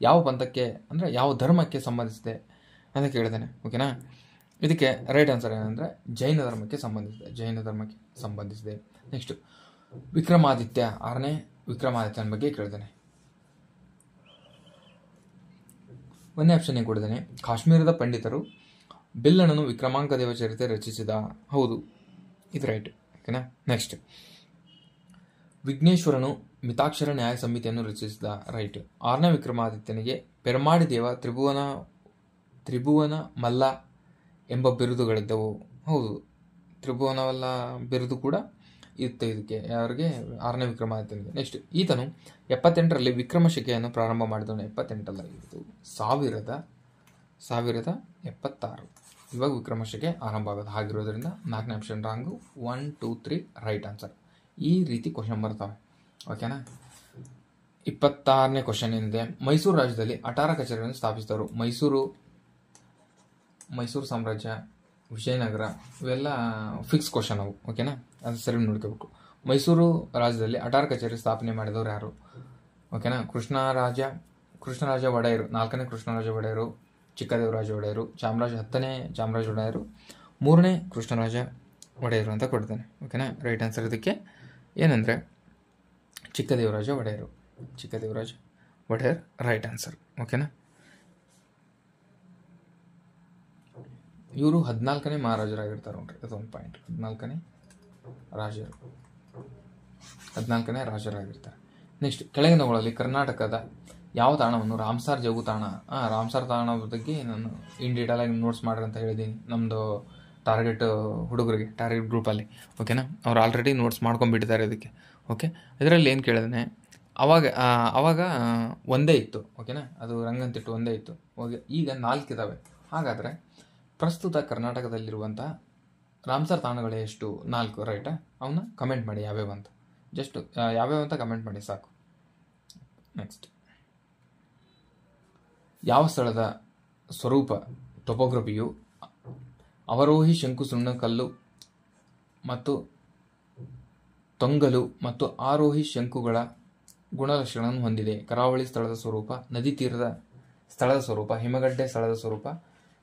A: ಯಾವ ಪಂಥಕ್ಕೆ ಅಂದರೆ ಯಾವ ಧರ್ಮಕ್ಕೆ ಸಂಬಂಧಿಸಿದೆ ಅಂತ ಕೇಳಿದ್ದೇನೆ, ಓಕೆನಾ. ಇದಕ್ಕೆ ರೈಟ್ ಆನ್ಸರ್ ಏನಂದರೆ ಜೈನ ಧರ್ಮಕ್ಕೆ ಸಂಬಂಧಿಸಿದೆ, ಜೈನ ಧರ್ಮಕ್ಕೆ ಸಂಬಂಧಿಸಿದೆ. ನೆಕ್ಸ್ಟ್, ವಿಕ್ರಮಾದಿತ್ಯ, 6ನೇ ವಿಕ್ರಮಾದಿತ್ಯನ ಬಗ್ಗೆ ಕೇಳಿದ್ದೇನೆ. ಒಂದೇ ಆಪ್ಷನ್ ಏನು ಕೊಡಿದ್ದೇನೆ, ಕಾಶ್ಮೀರದ ಪಂಡಿತರು ಬಿಲ್ಲಣ್ಣನು ವಿಕ್ರಮಾಂಕ ದೇವಚರಿತೆ ರಚಿಸಿದ. ಹೌದು, ಇದು ರೈಟ್, ಓಕೆನಾ. ನೆಕ್ಸ್ಟ್, ವಿಘ್ನೇಶ್ವರನು ಮಿತಾಕ್ಷರ ನ್ಯಾಯ ಸಂಹಿತೆಯನ್ನು ರಚಿಸಿದ. ರೈಟ್. 6ನೇ ವಿಕ್ರಮಾದಿತ್ಯನಿಗೆ ಪೆರ್ಮಾಡಿ ದೇವ, ತ್ರಿಭುವನ ಮಲ್ಲ ಎಂಬ ಬಿರುದುಗಳಿದ್ದವು. ಹೌದು, ತ್ರಿಭುವನ ಮಲ್ಲ ಬಿರುದು ಕೂಡ ಇತ್ತು ಇದಕ್ಕೆ, ಯಾರಿಗೆ? 6ನೇ ವಿಕ್ರಮಾದಿತ್ಯನಿಗೆ. ನೆಕ್ಸ್ಟ್, ಈತನು 78ರಲ್ಲಿ ವಿಕ್ರಮಶಕೆಯನ್ನು ಪ್ರಾರಂಭ ಮಾಡಿದವನು. 78 ಅಲ್ಲ, ಇದು 1076. ಇವಾಗ ವಿಕ್ರಮಶಕೆ ಆರಂಭ ಆಗೋದು. ಹಾಗಿರೋದ್ರಿಂದ 4ನೇ ಆಪ್ಷನ್ ರಾಂಗು. 1, 2, 3 right answer. ಈ ರೀತಿ ಕ್ವಶನ್ ಬರ್ತವೆ, ಓಕೆನಾ. 26ನೇ ಕ್ವಶನ್ ಏನಿದೆ, ಮೈಸೂರು ರಾಜ್ಯದಲ್ಲಿ ಅಟಾರ ಕಚೇರಿಯನ್ನು ಸ್ಥಾಪಿಸಿದವರು. ಮೈಸೂರು ಸಾಮ್ರಾಜ್ಯ, ವಿಜಯನಗರ ಇವೆಲ್ಲ ಫಿಕ್ಸ್ ಕ್ವಶನ್ ಅವು, ಓಕೆನಾ. ಅದು ಸರಿ ನೋಡ್ಕೋಬೇಕು. ಮೈಸೂರು ರಾಜ್ಯದಲ್ಲಿ ಅಟಾರ ಕಚೇರಿ ಸ್ಥಾಪನೆ ಮಾಡಿದವರು ಯಾರು? ಓಕೆನಾ. ಕೃಷ್ಣರಾಜ ಒಡೆಯರು, 4ನೇ ಕೃಷ್ಣರಾಜ ಒಡೆಯರು ಚಿಕ್ಕದೇವರಾಜ ಒಡೆಯರು. 10ನೇ ಚಾಮರಾಜ ಒಡೆಯರು, 3ನೇ ಕೃಷ್ಣರಾಜ ಒಡೆಯರು ಅಂತ ಕೊಡ್ತೇನೆ. ಓಕೆನಾ. ರೈಟ್ ಆನ್ಸರ್ ಇದಕ್ಕೆ ಏನಂದರೆ ಚಿಕ್ಕದೇವರಾಜ ಒಡೆಯರು. Chikkadevaraja Wodeyar right answer. ಓಕೆನಾ. ಇವರು 14ನೇ ಮಹಾರಾಜರಾಗಿರ್ತಾರೆ ನೋಡ್ರಿ, ಅದೊಂದು ಪಾಯಿಂಟ್. 14ನೇ ರಾಜರಾಗಿರ್ತಾರೆ. ನೆಕ್ಸ್ಟ್, ಕೆಳಗಿನವುಗಳಲ್ಲಿ ಕರ್ನಾಟಕದ ಯಾವ ತಾಣವನ್ನು ರಾಮ್ಸಾರ್ ಜಗು ತಾಣ. ರಾಮ್ಸಾರ್ ತಾಣ ಬಗ್ಗೆ ನಾನು ಇನ್ ಡೀಟೇಲ್ ಆಗಿ ನೋಟ್ಸ್ ಮಾಡ್ರಿ ಅಂತ ಹೇಳಿದ್ದೀನಿ ನಮ್ಮದು ಟಾರ್ಗೆಟ್ ಹುಡುಗರಿಗೆ, ಟಾರ್ಗೆಟ್ ಗ್ರೂಪಲ್ಲಿ. ಓಕೆನಾ. ಅವ್ರು ಆಲ್ರೆಡಿ ನೋಟ್ಸ್ ಮಾಡ್ಕೊಂಡ್ಬಿಟ್ಟಿದ್ದಾರೆ ಇದಕ್ಕೆ. ಓಕೆ. ಇದರಲ್ಲಿ ಏನು ಕೇಳಿದಾನೆ, ಅವಾಗ ಒಂದೇ ಇತ್ತು. ಓಕೆನಾ. ಅದು ರಂಗಂತಿಟ್ಟು ಒಂದೇ ಇತ್ತು. ಓಕೆ. ಈಗ 4 ಇದ್ದಾವೆ. ಹಾಗಾದರೆ ಪ್ರಸ್ತುತ ಕರ್ನಾಟಕದಲ್ಲಿರುವಂಥ ರಾಮ್ಸಾರ್ ತಾಣಗಳು ಎಷ್ಟು? 4. ರೈಟಾ? ಅವನ್ನ ಕಮೆಂಟ್ ಮಾಡಿ ಯಾವ್ಯಾವ ಅಂತ. ಜಸ್ಟ್ ಯಾವ್ಯಾವ ಅಂತ ಕಮೆಂಟ್ ಮಾಡಿ ಸಾಕು. ನೆಕ್ಸ್ಟ್, ಯಾವ ಸ್ಥಳದ ಸ್ವರೂಪ ಟೊಪೋಗ್ರಫಿಯು ಅವರೋಹಿ ಶಂಕು ಸುಣ್ಣಕಲ್ಲು ಮತ್ತು ತೊಂಗಲು ಮತ್ತು ಆರೋಹಿ ಶಂಕುಗಳ ಗುಣಲಕ್ಷಣವನ್ನು ಹೊಂದಿದೆ? ಕರಾವಳಿ ಸ್ಥಳದ ಸ್ವರೂಪ, ನದಿ ತೀರದ ಸ್ಥಳದ ಸ್ವರೂಪ, ಹಿಮಗಡ್ಡೆ ಸ್ಥಳದ ಸ್ವರೂಪ,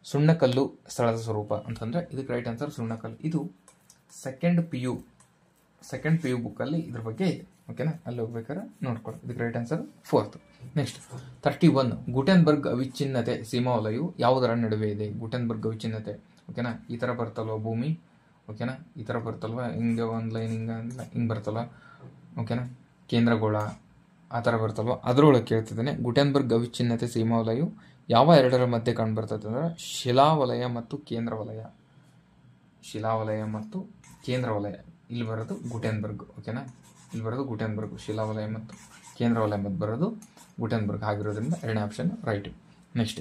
A: ಸುಣ್ಣಕಲ್ಲು ಸ್ಥಳದ ಸ್ವರೂಪ ಅಂತಂದರೆ ಇದಕ್ಕೆ ರೈಟ್ ಆನ್ಸರ್ ಸುಣ್ಣಕಲ್ಲು. ಇದು ಸೆಕೆಂಡ್ ಪಿ ಯು ಬುಕ್ಕಲ್ಲಿ ಇದ್ರ ಬಗ್ಗೆ ಇದೆ. ಓಕೆನಾ. ಅಲ್ಲಿ ಹೋಗ್ಬೇಕಾದ್ರೆ ನೋಡ್ಕೊಳ್ಳಿ. ಇದಕ್ಕೆ right answer 4th. Next 31, Gutenberg ಅವಿಚ್ಛಿನ್ನತೆ ಸೀಮಾವಲಯು ಯಾವುದರ ನಡುವೆ ಇದೆ? ಗುಟೆನ್ಬರ್ಗ್ ಅವಿಚ್ಛಿನ್ನತೆ. ಓಕೆನಾ. ಈ ಥರ ಬರ್ತಲ್ವ ಭೂಮಿ. ಓಕೆನಾ. ಈ ಥರ ಬರ್ತಲ್ವ, ಹಿಂಗೆ ಒಂದು ಲೈನ್ ಹಿಂಗೆ ಬರ್ತಲ್ವ. ಓಕೆನಾ. ಕೇಂದ್ರಗೋಳ ಆ ಥರ ಬರ್ತಲ್ವ, ಅದರೊಳಗೆ ಕೇಳ್ತಿದ್ದೇನೆ. ಗುಟೆನ್ಬರ್ಗ್ ಅವಿಚ್ಛಿನ್ನತೆ ಸೀಮಾವಲಯು ಯಾವ 2ರ ಮಧ್ಯೆ ಕಂಡುಬರ್ತದೆ ಅಂದರೆ ಶಿಲಾವಲಯ ಮತ್ತು ಕೇಂದ್ರ ವಲಯ. ಶಿಲಾವಲಯ ಮತ್ತು ಕೇಂದ್ರ ವಲಯ. ಇಲ್ಲಿ ಬರೋದು ಗುಟೆನ್ಬರ್ಗ್. ಓಕೆನಾ. ಇಲ್ಲಿ ಬರೋದು ಗುಟೆನ್ಬರ್ಗ್. ಶಿಲಾವಲಯ ಮತ್ತು ಕೇಂದ್ರ ವಲಯ ಮತ್ತು ಬರೋದು ಗುಟೆನ್ಬರ್ಗ್ ಆಗಿರೋದ್ರಿಂದ 2ನೇ ಆಪ್ಷನ್ ರೈಟ್. ನೆಕ್ಸ್ಟ್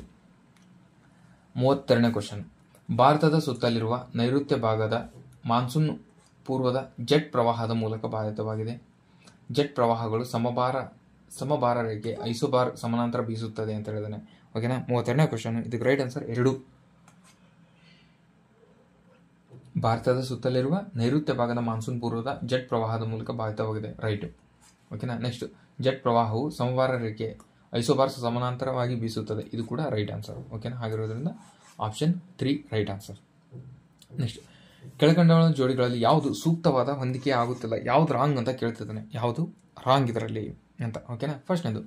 A: 32ನೇ ಕ್ವಶನ್. ಭಾರತದ ಸುತ್ತಲಿರುವ ನೈಋತ್ಯ ಭಾಗದ ಮಾನ್ಸೂನ್ ಪೂರ್ವದ ಜೆಟ್ ಪ್ರವಾಹದ ಮೂಲಕ ಬಾಧಿತವಾಗಿದೆ. ಜೆಟ್ ಪ್ರವಾಹಗಳು ಸಮಭಾರ ರೇಖೆ ಐಸೋಬಾರ್ ಸಮಾನಾಂತರ ಬೀಸುತ್ತದೆ ಅಂತ ಹೇಳಿದಾನೆ. ಓಕೆನಾ. 32ನೇ ಕ್ವಶನ್. ಇದಕ್ಕೆ ರೈಟ್ ಆನ್ಸರ್ 2. ಭಾರತದ ಸುತ್ತಲಿರುವ ನೈಋತ್ಯ ಭಾಗದ ಮಾನ್ಸೂನ್ ಪೂರ್ವದ ಜೆಟ್ ಪ್ರವಾಹದ ಮೂಲಕ ಬಾಧಿತವಾಗಿದೆ. ರೈಟ್. ಓಕೆನಾ. ನೆಕ್ಸ್ಟ್, ಜೆಟ್ ಪ್ರವಾಹವು ಸಮಭಾರ ರೇಖೆ ಐಸೋಬಾರ್ ಸಮಾನಾಂತರವಾಗಿ ಬೀಸುತ್ತದೆ. ಇದು ಕೂಡ ರೈಟ್ ಆನ್ಸರ್. ಓಕೆನಾ. ಹಾಗಿರೋದ್ರಿಂದ ಆಪ್ಷನ್ 3 ರೈಟ್ ಆನ್ಸರ್. ನೆಕ್ಸ್ಟ್, ಕೆಳಕಂಡ ಜೋಡಿಗಳಲ್ಲಿ ಯಾವುದು ಸೂಕ್ತವಾದ ಹೊಂದಿಕೆ ಆಗುತ್ತಿಲ್ಲ, ಯಾವುದು ರಾಂಗ್ ಅಂತ ಕೇಳ್ತಿದ್ದಾನೆ. ಯಾವುದು ರಾಂಗ್ ಇದರಲ್ಲಿ ಅಂತ. ಓಕೆನಾ. ಫಸ್ಟ್ನೇದು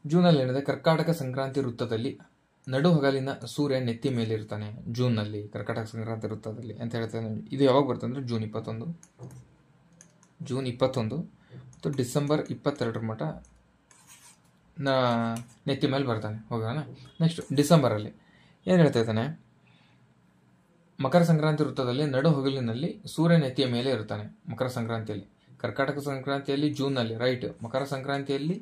A: ಜೂನಲ್ಲಿ ಏನಿದೆ, ಕರ್ಕಾಟಕ ಸಂಕ್ರಾಂತಿ ವೃತ್ತದಲ್ಲಿ ನಡುಹಗಲಿನ ಸೂರ್ಯ ನೆತ್ತಿ ಮೇಲೆ ಇರ್ತಾನೆ. ಜೂನ್ನಲ್ಲಿ ಕರ್ಕಾಟಕ ಸಂಕ್ರಾಂತಿ ವೃತ್ತದಲ್ಲಿ ಅಂತ ಹೇಳ್ತಾನೆ. ಇದು ಯಾವಾಗ ಬರ್ತದೆ ಅಂದರೆ ಜೂನ್ 21 ಮತ್ತು ಡಿಸೆಂಬರ್ 22 ಮಟ್ಟ ನೆತ್ತಿ ಮೇಲೆ ಬರ್ತಾನೆ. ಹೋಗೋಣ. ನೆಕ್ಸ್ಟ್, ಡಿಸೆಂಬರಲ್ಲಿ ಏನು ಹೇಳ್ತಾ ಇದ್ದಾನೆ, ಮಕರ ಸಂಕ್ರಾಂತಿ ವೃತ್ತದಲ್ಲಿ ನಡುಹಗಲಿನಲ್ಲಿ ಸೂರ್ಯ ನೆತ್ತಿಯ ಮೇಲೆ ಇರ್ತಾನೆ. ಮಕರ ಸಂಕ್ರಾಂತಿಯಲ್ಲಿ, ಕರ್ಕಾಟಕ ಸಂಕ್ರಾಂತಿಯಲ್ಲಿ ಜೂನ್ನಲ್ಲಿ ರೈಟ್, ಮಕರ ಸಂಕ್ರಾಂತಿಯಲ್ಲಿ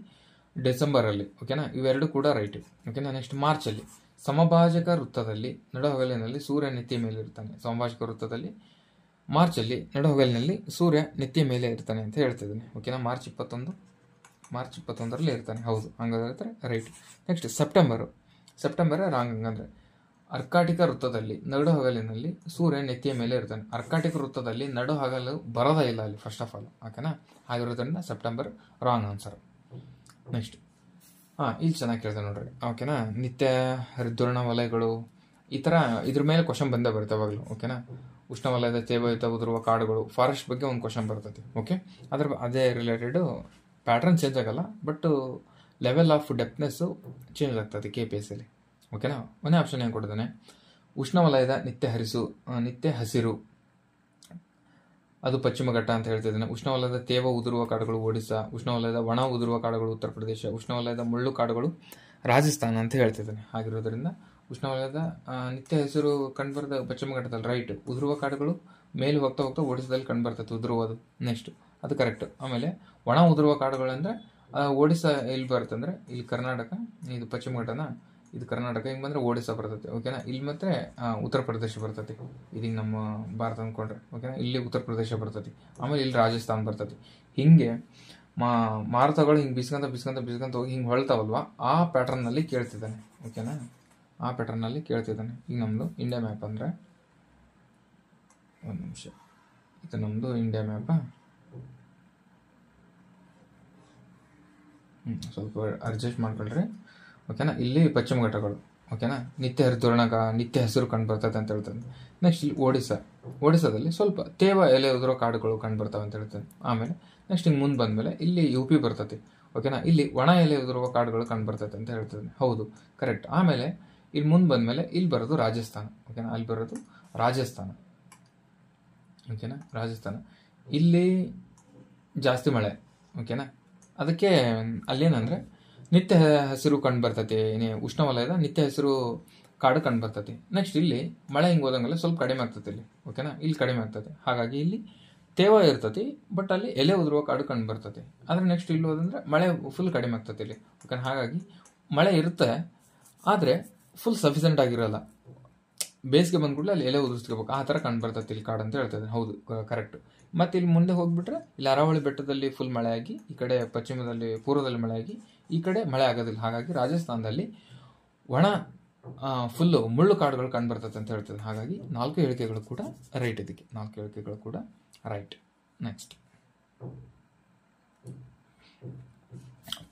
A: ಡಿಸೆಂಬರಲ್ಲಿ. ಓಕೆನಾ. ಇವೆರಡು ಕೂಡ ರೈಟ್. ಓಕೆನಾ. ನೆಕ್ಸ್ಟ್, ಮಾರ್ಚಲ್ಲಿ ಸಮಭಾಜಕ ವೃತ್ತದಲ್ಲಿ ನಡುಹಗಲಿನಲ್ಲಿ ಸೂರ್ಯ ನೆತ್ತಿಯ ಮೇಲೆ ಇರ್ತಾನೆ. ಸಮಭಾಜಕ ವೃತ್ತದಲ್ಲಿ ಮಾರ್ಚಲ್ಲಿ ನಡುಹಗಲಿನಲ್ಲಿ ಸೂರ್ಯ ನೆತ್ತಿಯ ಮೇಲೆ ಇರ್ತಾನೆ ಅಂತ ಹೇಳ್ತಿದ್ದಾನೆ. ಓಕೆನಾ. ಮಾರ್ಚ್ 21ರಲ್ಲಿ ಇರ್ತಾನೆ. ಹೌದು, ಹಂಗಾದ್ರೆ ರೈಟ್. Next, September wrong. ಹಂಗಂದ್ರೆ ಅರ್ಕಾಟಿಕ ವೃತ್ತದಲ್ಲಿ ನಡುಹಗಲಿನಲ್ಲಿ ಸೂರ್ಯ ನೆತ್ತಿಯ ಮೇಲೆ ಇರ್ತಾನೆ. ಅರ್ಕಾಟಿಕ ವೃತ್ತದಲ್ಲಿ ನಡುಹಗಲು ಬರೋದೇ ಇಲ್ಲ ಅಲ್ಲಿ ಫಸ್ಟ್ ಆಫ್ ಆಲ್. ಓಕೆನಾ. ಆಗಿರೋದ್ರಿಂದ ಸೆಪ್ಟೆಂಬರ್ ರಾಂಗ್ ಆನ್ಸರ್. ನೆಕ್ಸ್ಟ್, ಇಲ್ಲಿ ಚೆನ್ನಾಗಿ ಕೇಳ್ದೆ ನೋಡ್ರಿ. ಓಕೆನಾ. ನಿತ್ಯ ಹರಿದ್ವರ್ಣ ವಲಯಗಳು ಈ ಥರ ಇದ್ರ ಮೇಲೆ ಕ್ವಶನ್ ಬಂದೇ ಬರುತ್ತೆ ಯಾವಾಗಲೂ. ಓಕೆನಾ. ಉಷ್ಣವಲಯದ ತೇವಯುತ ಉದುರುವ ಕಾಡುಗಳು, ಫಾರೆಸ್ಟ್ ಬಗ್ಗೆ ಒಂದು ಕ್ವಶನ್ ಬರ್ತೈತಿ. ಓಕೆ. ಅದೇ ರಿಲೇಟೆಡು ಪ್ಯಾಟ್ರನ್ ಚೇಂಜ್ ಆಗಲ್ಲ, ಬಟ್ ಲೆವೆಲ್ ಆಫ್ ಡೆಪ್ನೆಸ್ಸು ಚೇಂಜ್ ಆಗ್ತದೆ KPSCಯಲ್ಲಿ. ಓಕೆನಾ. ಒಂದೇ ಆಪ್ಷನ್ ಏನು ಕೊಟ್ಟಿದ್ದಾನೆ, ಉಷ್ಣವಲಯದ ನಿತ್ಯ ಹಸಿರು ಅದು ಪಶ್ಚಿಮ ಘಟ್ಟ ಅಂತ ಹೇಳ್ತಿದ್ದಾನೆ. ಉಷ್ಣವಲಯದ ತೇವ ಉದುರುವ ಕಾಡುಗಳು ಒಡಿಸ್ಸಾ, ಉಷ್ಣವಲಯದ ಒಣ ಉದುರುವ ಕಾಡುಗಳು ಉತ್ತರ ಪ್ರದೇಶ, ಉಷ್ಣವಲಯದ ಮುಳ್ಳು ಕಾಡುಗಳು ರಾಜಸ್ಥಾನ ಅಂತ ಹೇಳ್ತಿದ್ದಾನೆ. ಹಾಗಿರೋದ್ರಿಂದ ಉಷ್ಣವಲಯದ ನಿತ್ಯ ಹಸಿರು ಕಂಡುಬರದ ಪಶ್ಚಿಮ ಘಟ್ಟದಲ್ಲಿ ರೈಟ್. ಉದುರುವ ಕಾಡುಗಳು ಮೇಲೆ ಹೋಗ್ತಾ ಒಡಿಸ್ಸಾದಲ್ಲಿ ಕಂಡುಬರ್ತೈತೆ ಉದುರುವುದು. ನೆಕ್ಸ್ಟ್, ಅದು ಕರೆಕ್ಟ್. ಆಮೇಲೆ ಒಣ ಉದುರುವ ಕಾಡುಗಳು ಅಂದರೆ ಒಡಿಸ್ಸಾ ಎಲ್ಲಿ ಬರುತ್ತೆ ಅಂದರೆ ಇಲ್ಲಿ ಕರ್ನಾಟಕ, ಇದು ಪಶ್ಚಿಮ ಘಟ್ಟನ, ಇದು ಕರ್ನಾಟಕ, ಹಿಂಗೆ ಬಂದರೆ ಒಡಿಸ್ಸಾ ಬರ್ತೈತೆ. ಓಕೆನಾ. ಇಲ್ಲಿ ಮತ್ತೆ ಉತ್ತರ ಪ್ರದೇಶ ಬರ್ತೈತಿ. ಇದೀಗ ನಮ್ಮ ಭಾರತ ಅಂದ್ಕೊಂಡ್ರೆ. ಓಕೆನಾ. ಇಲ್ಲಿ ಉತ್ತರ ಪ್ರದೇಶ ಬರ್ತೈತಿ. ಆಮೇಲೆ ಇಲ್ಲಿ ರಾಜಸ್ಥಾನ ಬರ್ತೈತಿ. ಹಿಂಗೆ ಮಾರುತಗಳು ಹಿಂಗೆ ಬಿಸ್ಕೊಂತ ಹೋಗಿ ಹಿಂಗೆ ಹೊಳ್ತಾವಲ್ವ, ಆ ಪ್ಯಾಟರ್ನಲ್ಲಿ ಕೇಳ್ತಿದ್ದಾನೆ. ಓಕೆನಾ. ಆ ಪ್ಯಾಟರ್ನಲ್ಲಿ ಕೇಳ್ತಿದ್ದಾನೆ. ಈಗ ನಮ್ಮದು ಇಂಡಿಯಾ ಮ್ಯಾಪ್ ಅಂದರೆ, ಒಂದು ನಿಮಿಷ, ಇದು ನಮ್ಮದು ಇಂಡಿಯಾ ಮ್ಯಾಪ. ಸ್ವಲ್ಪ ಅಡ್ಜಸ್ಟ್ ಮಾಡ್ಕೊಳ್ರಿ. ಓಕೆನಾ. ಇಲ್ಲಿ ಪಶ್ಚಿಮ ಘಟ್ಟಗಳು, ಓಕೆನಾ. ನಿತ್ಯ ಹರಿದ್ವರ್ಣ ನಿತ್ಯ ಹಸಿರು ಕಂಡು ಬರ್ತದೆ ಅಂತ ಹೇಳ್ತಾನೆ. ನೆಕ್ಸ್ಟ್ ಇಲ್ಲಿ ಒಡಿಸ್ಸಾದಲ್ಲಿ ಸ್ವಲ್ಪ ತೇವ ಎಲೆ ಉದುರೋ ಕಾಡುಗಳು ಕಂಡು ಬರ್ತವೆ ಅಂತ ಹೇಳ್ತಾನೆ. ಆಮೇಲೆ ನೆಕ್ಸ್ಟ್ ಹಿಂಗೆ ಮುಂದೆ ಬಂದಮೇಲೆ ಇಲ್ಲಿ UP ಬರ್ತೈತಿ. ಓಕೆನಾ. ಇಲ್ಲಿ ಒಣ ಎಲೆ ಉದುರುವ ಕಾಡುಗಳು ಕಂಡು ಬರ್ತೈತೆ ಅಂತ ಹೇಳ್ತಾನೆ. ಹೌದು, ಕರೆಕ್ಟ್. ಆಮೇಲೆ ಇಲ್ಲಿ ಮುಂದೆ ಬಂದಮೇಲೆ ಇಲ್ಲಿ ಬರೋದು ರಾಜಸ್ಥಾನ. ಓಕೆನಾ. ಅಲ್ಲಿ ಬರೋದು ರಾಜಸ್ಥಾನ. ಓಕೆನಾ. ರಾಜಸ್ಥಾನ ಇಲ್ಲಿ ಜಾಸ್ತಿ ಮಳೆ. ಓಕೆನಾ. ಅದಕ್ಕೆ ಅಲ್ಲೇನಂದ್ರೆ ನಿತ್ಯ ಹಸಿರು ಕಂಡು ಬರ್ತೈತಿ. ಉಷ್ಣವಲಯದ ನಿತ್ಯ ಹಸಿರು ಕಾಡು ಕಂಡು ಬರ್ತೈತಿ. ನೆಕ್ಸ್ಟ್ ಇಲ್ಲಿ ಮಳೆ ಹಿಂಗೆ ಹೋದಂಗೆಲ್ಲ ಸ್ವಲ್ಪ ಕಡಿಮೆ ಆಗ್ತೈತಿ ಇಲ್ಲಿ. ಓಕೆನಾ. ಇಲ್ಲಿ ಕಡಿಮೆ ಆಗ್ತದೆ. ಹಾಗಾಗಿ ಇಲ್ಲಿ ತೇವ ಇರ್ತೈತಿ, ಬಟ್ ಅಲ್ಲಿ ಎಲೆ ಉದುರುವ ಕಾಡು ಕಂಡು ಬರ್ತೈತಿ. ಆದರೆ ನೆಕ್ಸ್ಟ್ ಇಲ್ಲಿ ಹೋದಂದ್ರೆ ಮಳೆ ಫುಲ್ ಕಡಿಮೆ ಆಗ್ತೈತಿ ಇಲ್ಲಿ. ಓಕೆನಾ. ಹಾಗಾಗಿ ಮಳೆ ಇರುತ್ತೆ, ಆದರೆ ಫುಲ್ ಸಫಿಷಿಯೆಂಟ್ ಆಗಿರಲ್ಲ. ಬೇಸಿಗೆ ಬಂದ ಕೂಡಲೇ ಅಲ್ಲಿ ಎಲೆ ಉದುರಿಸ್ಕೋಬೇಕು, ಆ ಥರ ಕಂಡು ಬರ್ತೈತಿ ಇಲ್ಲಿ ಕಾಡು ಅಂತ ಹೇಳ್ತದೆ. ಹೌದು, ಕರೆಕ್ಟ್. ಮತ್ತು ಇಲ್ಲಿ ಮುಂದೆ ಹೋಗ್ಬಿಟ್ರೆ ಇಲ್ಲಿ ಅರಾವಳಿ ಬೆಟ್ಟದಲ್ಲಿ ಫುಲ್ ಮಳೆಯಾಗಿ, ಈ ಕಡೆ ಪೂರ್ವದಲ್ಲಿ ಮಳೆಯಾಗಿ, ಈ ಕಡೆ ಮಳೆ ಆಗೋದಿಲ್ಲ. ಹಾಗಾಗಿ ರಾಜಸ್ಥಾನದಲ್ಲಿ ಒಣ ಫುಲ್ಲು ಮುಳ್ಳು ಕಾಡುಗಳು ಕಂಡು ಬರ್ತೈತೆ ಅಂತ ಹೇಳ್ತದೆ. ಹಾಗಾಗಿ 4 ಹೇಳಿಕೆಗಳು ಕೂಡ ರೈಟ್. ಇದಕ್ಕೆ 4 ಹೇಳಿಕೆಗಳು ಕೂಡ ರೈಟ್. ನೆಕ್ಸ್ಟ್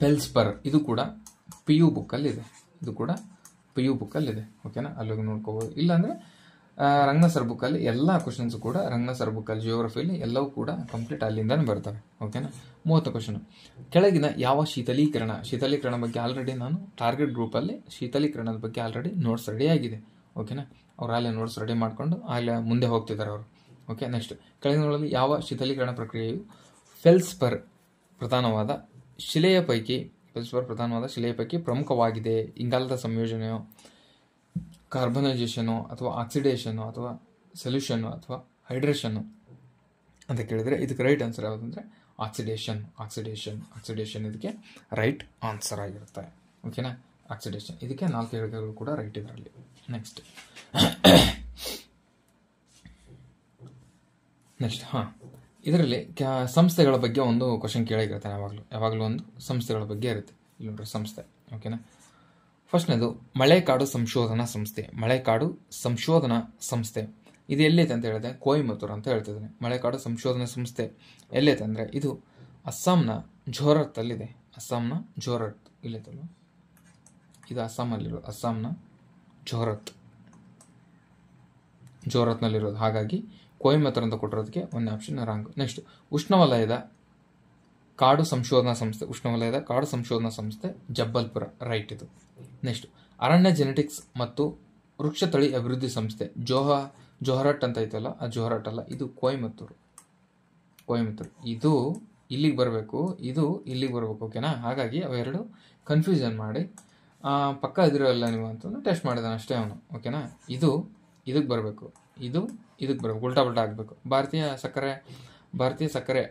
A: ಫೆಲ್ಸ್ಪರ್, ಇದು ಕೂಡ PU ಬುಕ್ಕಲ್ಲಿದೆ. ಓಕೆನಾ. ಅಲ್ಲಿಗೆ ನೋಡ್ಕೋಬೋದು. ಇಲ್ಲಾಂದರೆ ರಂಗನಾಥ್ ಸರ್ ಬುಕ್ಕಲ್ಲಿ ಎಲ್ಲ ಕ್ವಶನ್ಸು ಕೂಡ, ರಂಗನಾಥ್ ಸರ್ ಬುಕ್ಕಲ್ಲಿ ಜಿಯೋಗ್ರಫಿಯಲ್ಲಿ ಎಲ್ಲವೂ ಕೂಡ ಕಂಪ್ಲೀಟ್ ಅಲ್ಲಿಂದನೇ ಬರ್ತವೆ. ಓಕೆನಾ. 30 ಕ್ವಶನ್. ಕೆಳಗಿನ ಯಾವ ಶೀತಲೀಕರಣ ಬಗ್ಗೆ ಆಲ್ರೆಡಿ ನಾನು ಟಾರ್ಗೆಟ್ ಗ್ರೂಪಲ್ಲಿ ಶೀತಲೀಕರಣದ ಬಗ್ಗೆ ಆಲ್ರೆಡಿ ನೋಟ್ಸ್ ರೆಡಿ ಆಗಿದೆ. ಓಕೆನಾ. ಅವ್ರು ಅಲ್ಲೇ ನೋಟ್ಸ್ ರೆಡಿ ಮಾಡಿಕೊಂಡು ಅಲ್ಲೇ ಮುಂದೆ ಹೋಗ್ತಿದ್ದಾರೆ ಅವರು. ಓಕೆ. ನೆಕ್ಸ್ಟ್ ಕೆಳಗಿನಗಳಲ್ಲಿ ಯಾವ ಶೀತಲೀಕರಣ ಪ್ರಕ್ರಿಯೆಯು ಫೆಲ್ಸ್ಪರ್ ಪ್ರಧಾನವಾದ ಶಿಲೆಯ ಪೈಕಿ ಪ್ರಮುಖವಾಗಿದೆ? ಇಂಗಾಲದ ಸಂಯೋಜನೆಯೋ, ಕಾರ್ಬನೈಜೇಷನು, ಅಥವಾ ಆಕ್ಸಿಡೇಷನು, ಅಥವಾ ಸೊಲ್ಯೂಷನ್ನು, ಅಥವಾ ಹೈಡ್ರೇಷನ್ನು ಅಂತ ಕೇಳಿದರೆ ಇದಕ್ಕೆ ರೈಟ್ ಆನ್ಸರ್ ಯಾವುದಂದರೆ ಆಕ್ಸಿಡೇಷನ್ ಇದಕ್ಕೆ ರೈಟ್ ಆನ್ಸರ್ ಆಗಿರುತ್ತೆ. ಓಕೆನಾ. ಆಕ್ಸಿಡೇಷನ್ ಇದಕ್ಕೆ 4 ಹೇಳಿಕೆಗಳು ಕೂಡ ರೈಟ್ ಇದರಲ್ಲಿ. ನೆಕ್ಸ್ಟ್ ಇದರಲ್ಲಿ ಸಂಸ್ಥೆಗಳ ಬಗ್ಗೆ ಒಂದು ಕ್ವಶನ್ ಕೇಳಿರ್ತಾನೆ. ಯಾವಾಗಲೂ ಒಂದು ಸಂಸ್ಥೆಗಳ ಬಗ್ಗೆ ಇರುತ್ತೆ. ಇಲ್ಲಿ ನೋಡ್ರಿ ಸಂಸ್ಥೆ. ಓಕೆನಾ. ಫಸ್ಟ್ನೇದು ಮಳೆಕಾಡು ಸಂಶೋಧನಾ ಸಂಸ್ಥೆ. ಇದು ಎಲ್ಲೈತೆ ಅಂತ ಹೇಳಿದೆ? ಕೊಯಮತ್ತೂರು ಅಂತ ಹೇಳ್ತಿದ್ದೀನಿ. ಮಳೆಕಾಡು ಸಂಶೋಧನಾ ಸಂಸ್ಥೆ ಎಲ್ಲೈತೆ ಅಂದರೆ ಇದು ಅಸ್ಸಾಂನ ಜೋರತ್ತಲ್ಲಿದೆ. ಇಲ್ಲೈತಲ್ವ, ಇದು ಅಸ್ಸಾಂನ ಜೋರತ್ನಲ್ಲಿರೋದು. ಹಾಗಾಗಿ ಕೊಯಮತ್ತೂರು ಅಂತ ಕೊಟ್ಟಿರೋದಕ್ಕೆ ಒಂದು ಆಪ್ಷನ್ ರಾಂಗ್. ನೆಕ್ಸ್ಟ್ ಉಷ್ಣವಲಯದ ಕಾಡು ಸಂಶೋಧನಾ ಸಂಸ್ಥೆ ಜಬ್ಬಲ್ಪುರ, ರೈಟ್ ಇದು. ನೆಕ್ಸ್ಟ್ ಅರಣ್ಯ ಜೆನೆಟಿಕ್ಸ್ ಮತ್ತು ವೃಕ್ಷ ತಳಿ ಅಭಿವೃದ್ಧಿ ಸಂಸ್ಥೆ ಜೋಹರಟ್ ಅಂತ ಐತಲ್ಲ, ಆ ಜೋಹರಟ್ ಅಲ್ಲ, ಇದು ಕೊಯಮತ್ತೂರು. ಇದು ಇಲ್ಲಿಗೆ ಬರಬೇಕು, ಇದು ಇಲ್ಲಿಗೆ ಬರಬೇಕು. ಓಕೆನಾ. ಹಾಗಾಗಿ ಅವೆರಡು ಕನ್ಫ್ಯೂಷನ್ ಮಾಡಿ ಪಕ್ಕ ಇದಿರಲ್ಲ ನೀವು ಅಂತಂದು ಟೆಸ್ಟ್ ಮಾಡಿದಾನೆ ಅಷ್ಟೇ ಅವನು. ಓಕೆನಾ. ಇದು ಇದಕ್ಕೆ ಬರಬೇಕು, ಇದು ಇದಕ್ಕೆ ಬರಬೇಕು, ಉಲ್ಟಾ ಆಗಬೇಕು. ಭಾರತೀಯ ಸಕ್ಕರೆ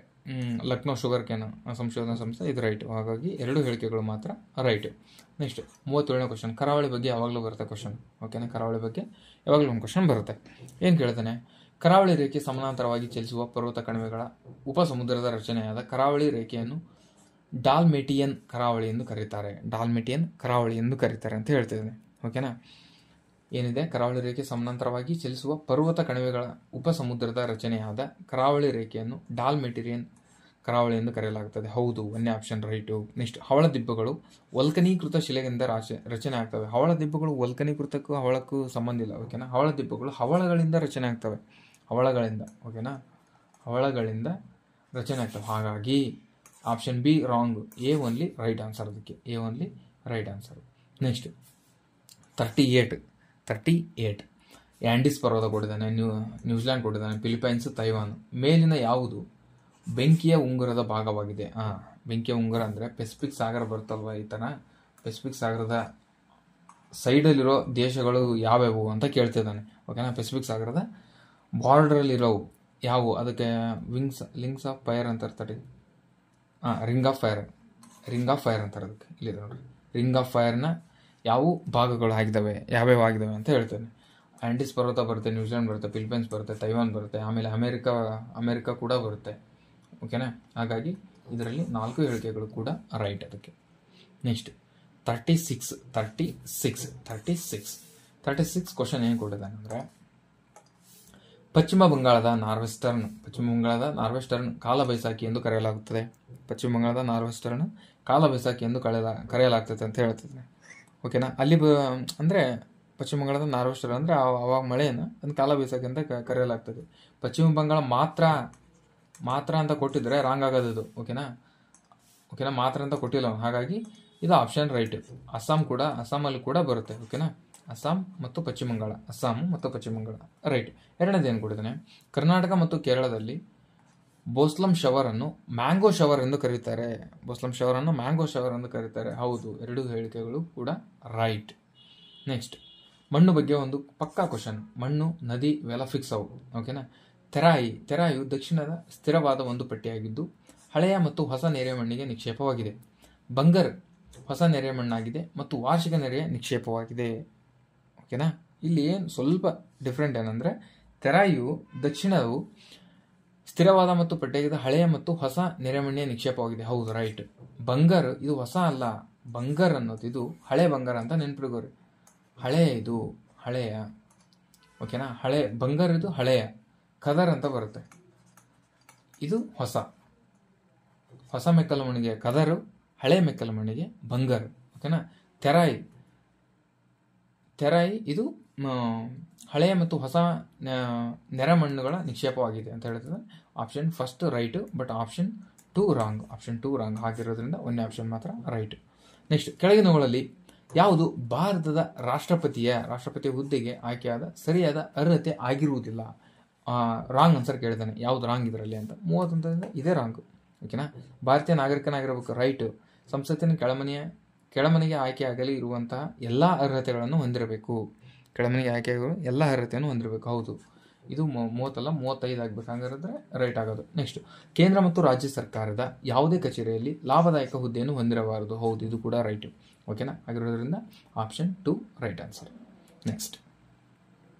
A: ಲಕ್ನೋ ಶುಗರ್ ಕೇನ್ ಸಂಶೋಧನಾ ಸಂಸ್ಥೆ, ಇದು ರೈಟ್. ಹಾಗಾಗಿ 2 ಹೇಳಿಕೆಗಳು ಮಾತ್ರ ರೈಟ್. Next 37ನೇ question. ಕರಾವಳಿ ಬಗ್ಗೆ ಯಾವಾಗಲೂ ಬರುತ್ತೆ ಕ್ವಶನ್. ಓಕೆನಾ. ಕರಾವಳಿ ಬಗ್ಗೆ ಯಾವಾಗಲೂ ಒಂದು ಕ್ವಶನ್ ಬರುತ್ತೆ. ಏನು ಕೇಳ್ತಾನೆ? ಕರಾವಳಿ ರೇಖೆ ಸಮಾನಾಂತರವಾಗಿ ಚಲಿಸುವ ಪರ್ವತ ಕಣಿವೆಗಳ ಉಪಸಮುದ್ರದ ರಚನೆಯಾದ ಕರಾವಳಿ ರೇಖೆಯನ್ನು ಡಾಲ್ಮೆಟಿಯನ್ ಕರಾವಳಿ ಎಂದು ಕರೀತಾರೆ ಅಂತ ಹೇಳ್ತಿದ್ದಾನೆ. ಓಕೆನಾ. ಏನಿದೆ? ಕರಾವಳಿ ರೇಖೆ ಸಮಾನಾಂತರವಾಗಿ ಚಲಿಸುವ ಪರ್ವತ ಕಣಿವೆಗಳ ಉಪಸಮುದ್ರದ ರಚನೆಯಾದ ಕರಾವಳಿ ರೇಖೆಯನ್ನು ಡಾಲ್ಮೆಟಿರಿಯನ್ ಕರಾವಳಿ ಎಂದು ಕರೆಯಲಾಗುತ್ತದೆ. ಹೌದು, 1ನೇ ಆಪ್ಷನ್ ರೈಟು. ನೆಕ್ಸ್ಟ್ ಹವಳದಿಬ್ಬಗಳು ವಲ್ಕನೀಕೃತ ಶಿಲೆಯಿಂದ ರಚನೆ ಆಗ್ತವೆ. ಹವಳದಿಬ್ಬಗಳು ವಲ್ಕನೀಕೃತಕ್ಕೂ ಹವಳಕ್ಕೂ ಸಂಬಂಧ ಇಲ್ಲ. ಓಕೆನಾ. ಹವಳದಿಬ್ಬಗಳು ಹವಳಗಳಿಂದ ರಚನೆ ಆಗ್ತವೆ. ಓಕೆನಾ. ಹವಳಗಳಿಂದ ರಚನೆ ಆಗ್ತವೆ. ಹಾಗಾಗಿ option B wrong. A only right answer. ಅದಕ್ಕೆ A only right answer. Next 38 Andes ಪರ್ವತ ಕೊಟ್ಟಿದ್ದಾನೆ, ನ್ಯೂಜಿಲ್ಯಾಂಡ್ ಕೊಟ್ಟಿದ್ದಾನೆ, ಫಿಲಿಪೈನ್ಸ್, ತೈವಾನ್. ಮೇಲಿನ ಯಾವುದು ಬೆಂಕಿಯ ಉಂಗುರದ ಭಾಗವಾಗಿದೆ? ಬೆಂಕಿಯ ಉಂಗುರ ಅಂದರೆ ಪೆಸಿಫಿಕ್ ಸಾಗರ ಬರುತ್ತಲ್ವ, ಈ ಥರ ಪೆಸಿಫಿಕ್ ಸಾಗರದ ಸೈಡಲ್ಲಿರೋ ದೇಶಗಳು ಯಾವ್ಯಾವು ಅಂತ ಕೇಳ್ತಿದ್ದಾನೆ. ಓಕೆನಾ. ಪೆಸಿಫಿಕ್ ಸಾಗರದ ಬಾರ್ಡ್ರಲ್ಲಿರೋವು ಯಾವುವು? ಅದಕ್ಕೆ ಲಿಂಕ್ಸ್ ಆಫ್ ಫೈರ್ ಅಂತಾರೆ. ರಿಂಗ್ ಆಫ್ ಫೈರ್ ಅಂತಾರೆ ಅದಕ್ಕೆ. ಇಲ್ಲಿದೆ ನೋಡ್ರಿ, ರಿಂಗ್ ಆಫ್ ಫೈರ್ನ ಯಾವ ಭಾಗಗಳು ಯಾವ್ಯಾವ ಆಗಿದ್ದಾವೆ ಅಂತ ಹೇಳ್ತೇನೆ. ಆ್ಯಂಡೀಸ್ ಪರ್ವತ ಬರುತ್ತೆ, ನ್ಯೂಜಿಲ್ಯಾಂಡ್ ಬರುತ್ತೆ, ಫಿಲಿಪೈನ್ಸ್ ಬರುತ್ತೆ, ತೈವಾನ್ ಬರುತ್ತೆ, ಆಮೇಲೆ ಅಮೇರಿಕಾ ಕೂಡ ಬರುತ್ತೆ. ಓಕೆನಾ. ಹಾಗಾಗಿ ಇದರಲ್ಲಿ 4 ಹೇಳಿಕೆಗಳು ಕೂಡ ರೈಟ್ ಅದಕ್ಕೆ. ನೆಕ್ಸ್ಟ್ 36 ಕ್ವಶನ್ ಏನು ಕೊಟ್ಟಿದ್ದಾನೆ ಅಂದರೆ, ಪಶ್ಚಿಮ ಬಂಗಾಳದ ನಾರ್ವೆಸ್ಟರ್ನ್ ಕಾಲಬೈಸಾಖಿ ಎಂದು ಕರೆಯಲಾಗುತ್ತದೆ. ಕರೆಯಲಾಗ್ತದೆ ಅಂತ ಹೇಳ್ತಿದ್ದಾನೆ. ಓಕೆನಾ. ಅಲ್ಲಿ ಅಂದರೆ ಪಶ್ಚಿಮ ಬಂಗಾಳದ ನಾರ್ವೆಸ್ಟರ್ ಅಂದರೆ ಅವಾಗ ಮಳೆಯನ್ನು ಒಂದು ಕಾಲ ಬೀಸಕ್ಕೆ ಅಂತ ಕರೆಯಲಾಗ್ತದೆ. ಪಶ್ಚಿಮ ಬಂಗಾಳ ಮಾತ್ರ ಅಂತ ಕೊಟ್ಟಿದ್ರೆ ರಾಂಗ್ ಆಗೋದು ಇದು. ಓಕೆನಾ. ಮಾತ್ರ ಅಂತ ಕೊಟ್ಟಿಲ್ಲ, ಹಾಗಾಗಿ ಇದು ಆಪ್ಷನ್ ರೈಟ್. ಅಸ್ಸಾಮಲ್ಲಿ ಕೂಡ ಬರುತ್ತೆ. ಓಕೆನಾ. ಅಸ್ಸಾಂ ಮತ್ತು ಪಶ್ಚಿಮ ಬಂಗಾಳ, ರೈಟ್. ಎರಡನೇದು ಏನು ಕೊಟ್ಟಿದ್ದಾನೆ, ಕರ್ನಾಟಕ ಮತ್ತು ಕೇರಳದಲ್ಲಿ ಬೋಸ್ಲಂ ಶವರ್ ಅನ್ನು ಮ್ಯಾಂಗೋ ಶವರ್ ಎಂದು ಕರೀತಾರೆ. ಹೌದು, ಎರಡು ಹೇಳಿಕೆಗಳು ಕೂಡ ರೈಟ್. ನೆಕ್ಸ್ಟ್, ಮಣ್ಣು ಬಗ್ಗೆ ಒಂದು ಪಕ್ಕಾ ಕ್ವಶನ್. ಮಣ್ಣು, ನದಿ ಇವೆಲ್ಲ ಫಿಕ್ಸ್ ಅವು. ಓಕೆನಾ. ತೆರಾಯಿಯು ದಕ್ಷಿಣದ ಸ್ಥಿರವಾದ ಒಂದು ಪಟ್ಟಿಯಾಗಿದ್ದು ಹಳೆಯ ಮತ್ತು ಹೊಸ ನೆರೆಮಣ್ಣಿಗೆ ನಿಕ್ಷೇಪವಾಗಿದೆ. ಬಂಗರ್ ಹೊಸ ನೆರೆಮಣ್ಣಾಗಿದೆ ಮತ್ತು ವಾರ್ಷಿಕ ನೆರೆಯ ನಿಕ್ಷೇಪವಾಗಿದೆ. ಓಕೆನಾ. ಇಲ್ಲಿ ಏನು ಸ್ವಲ್ಪ ಡಿಫ್ರೆಂಟ್ ಏನಂದರೆ, ತೆರಾಯಿಯು ದಕ್ಷಿಣವು ಸ್ಥಿರವಾದ ಮತ್ತು ಪಟ್ಟಿಯಾಗಿದೆ, ಹಳೆಯ ಮತ್ತು ಹೊಸ ನೆರೆಮಣ್ಣಿನ ನಿಕ್ಷೇಪವಾಗಿದೆ. ಹೌದು, ರೈಟ್. ಬಂಗರ್ ಇದು ಹೊಸ ಅಲ್ಲ, ಬಂಗರ್ ಅನ್ನೋದು ಇದು ಹಳೆ ಬಂಗಾರ ಅಂತ ನೆನ್ಪಿಡ್ಕೋರಿ. ಹಳೆಯ. ಓಕೆನಾ. ಬಂಗರ್ ಇದು ಹಳೆಯ, ಕದರ್ ಅಂತ ಬರುತ್ತೆ. ಇದು ಹೊಸ ಮೆಕ್ಕಲು ಮಣ್ಣಿಗೆ ಕದರು, ಹಳೆ ಮೆಕ್ಕಲು ಮಣ್ಣಿಗೆ ಬಂಗರ್. ಓಕೆನಾ. ತೆರಾಯಿ ಇದು ಹಳೆಯ ಮತ್ತು ಹೊಸ ನೆರೆಮಣ್ಣುಗಳ ನಿಕ್ಷೇಪವಾಗಿದೆ ಅಂತ ಹೇಳ್ತದೆ. Option first right, but option 2 wrong. ಆಗಿರೋದ್ರಿಂದ ಒಂದೇ ಆಪ್ಷನ್ ಮಾತ್ರ ರೈಟ್. ನೆಕ್ಸ್ಟ್, ಕೆಳಗಿನವುಗಳಲ್ಲಿ ಯಾವುದು ಭಾರತದ ರಾಷ್ಟ್ರಪತಿಯ ಹುದ್ದೆಗೆ ಆಯ್ಕೆಯಾದ ಸರಿಯಾದ ಅರ್ಹತೆ ಆಗಿರುವುದಿಲ್ಲ? ರಾಂಗ್ ಆನ್ಸರ್ ಕೇಳಿದ್ದಾನೆ. ಯಾವುದು ರಾಂಗ್ ಇದರಲ್ಲಿ ಅಂತ. 30 ಇದೇ ರಾಂಗ್. ಓಕೆನಾ. ಭಾರತೀಯ ನಾಗರಿಕನಾಗಿರಬೇಕು, ರೈಟ್. ಸಂಸತ್ತಿನ ಕೆಳಮನೆಗೆ ಆಯ್ಕೆಯಾಗಲಿ ಇರುವಂತಹ ಎಲ್ಲ ಅರ್ಹತೆಗಳನ್ನು ಹೊಂದಿರಬೇಕು. ಹೌದು, ಇದು 30 ಅಲ್ಲ 35 ಆಗ್ಬೇಕು, ಹಂಗಾದ್ರೆ ರೈಟ್ ಆಗೋದು. ನೆಕ್ಸ್ಟ್, ಕೇಂದ್ರ ಮತ್ತು ರಾಜ್ಯ ಸರ್ಕಾರದ ಯಾವುದೇ ಕಚೇರಿಯಲ್ಲಿ ಲಾಭದಾಯಕ ಹುದ್ದೆಯನ್ನು ಹೊಂದಿರಬಾರದು. ಹೌದು, ಇದು ಕೂಡ ರೈಟ್. ಓಕೆನಾ. ಆಗಿರೋದ್ರಿಂದ ಆಪ್ಷನ್ 2 ರೈಟ್ ಆನ್ಸರ್. ನೆಕ್ಸ್ಟ್,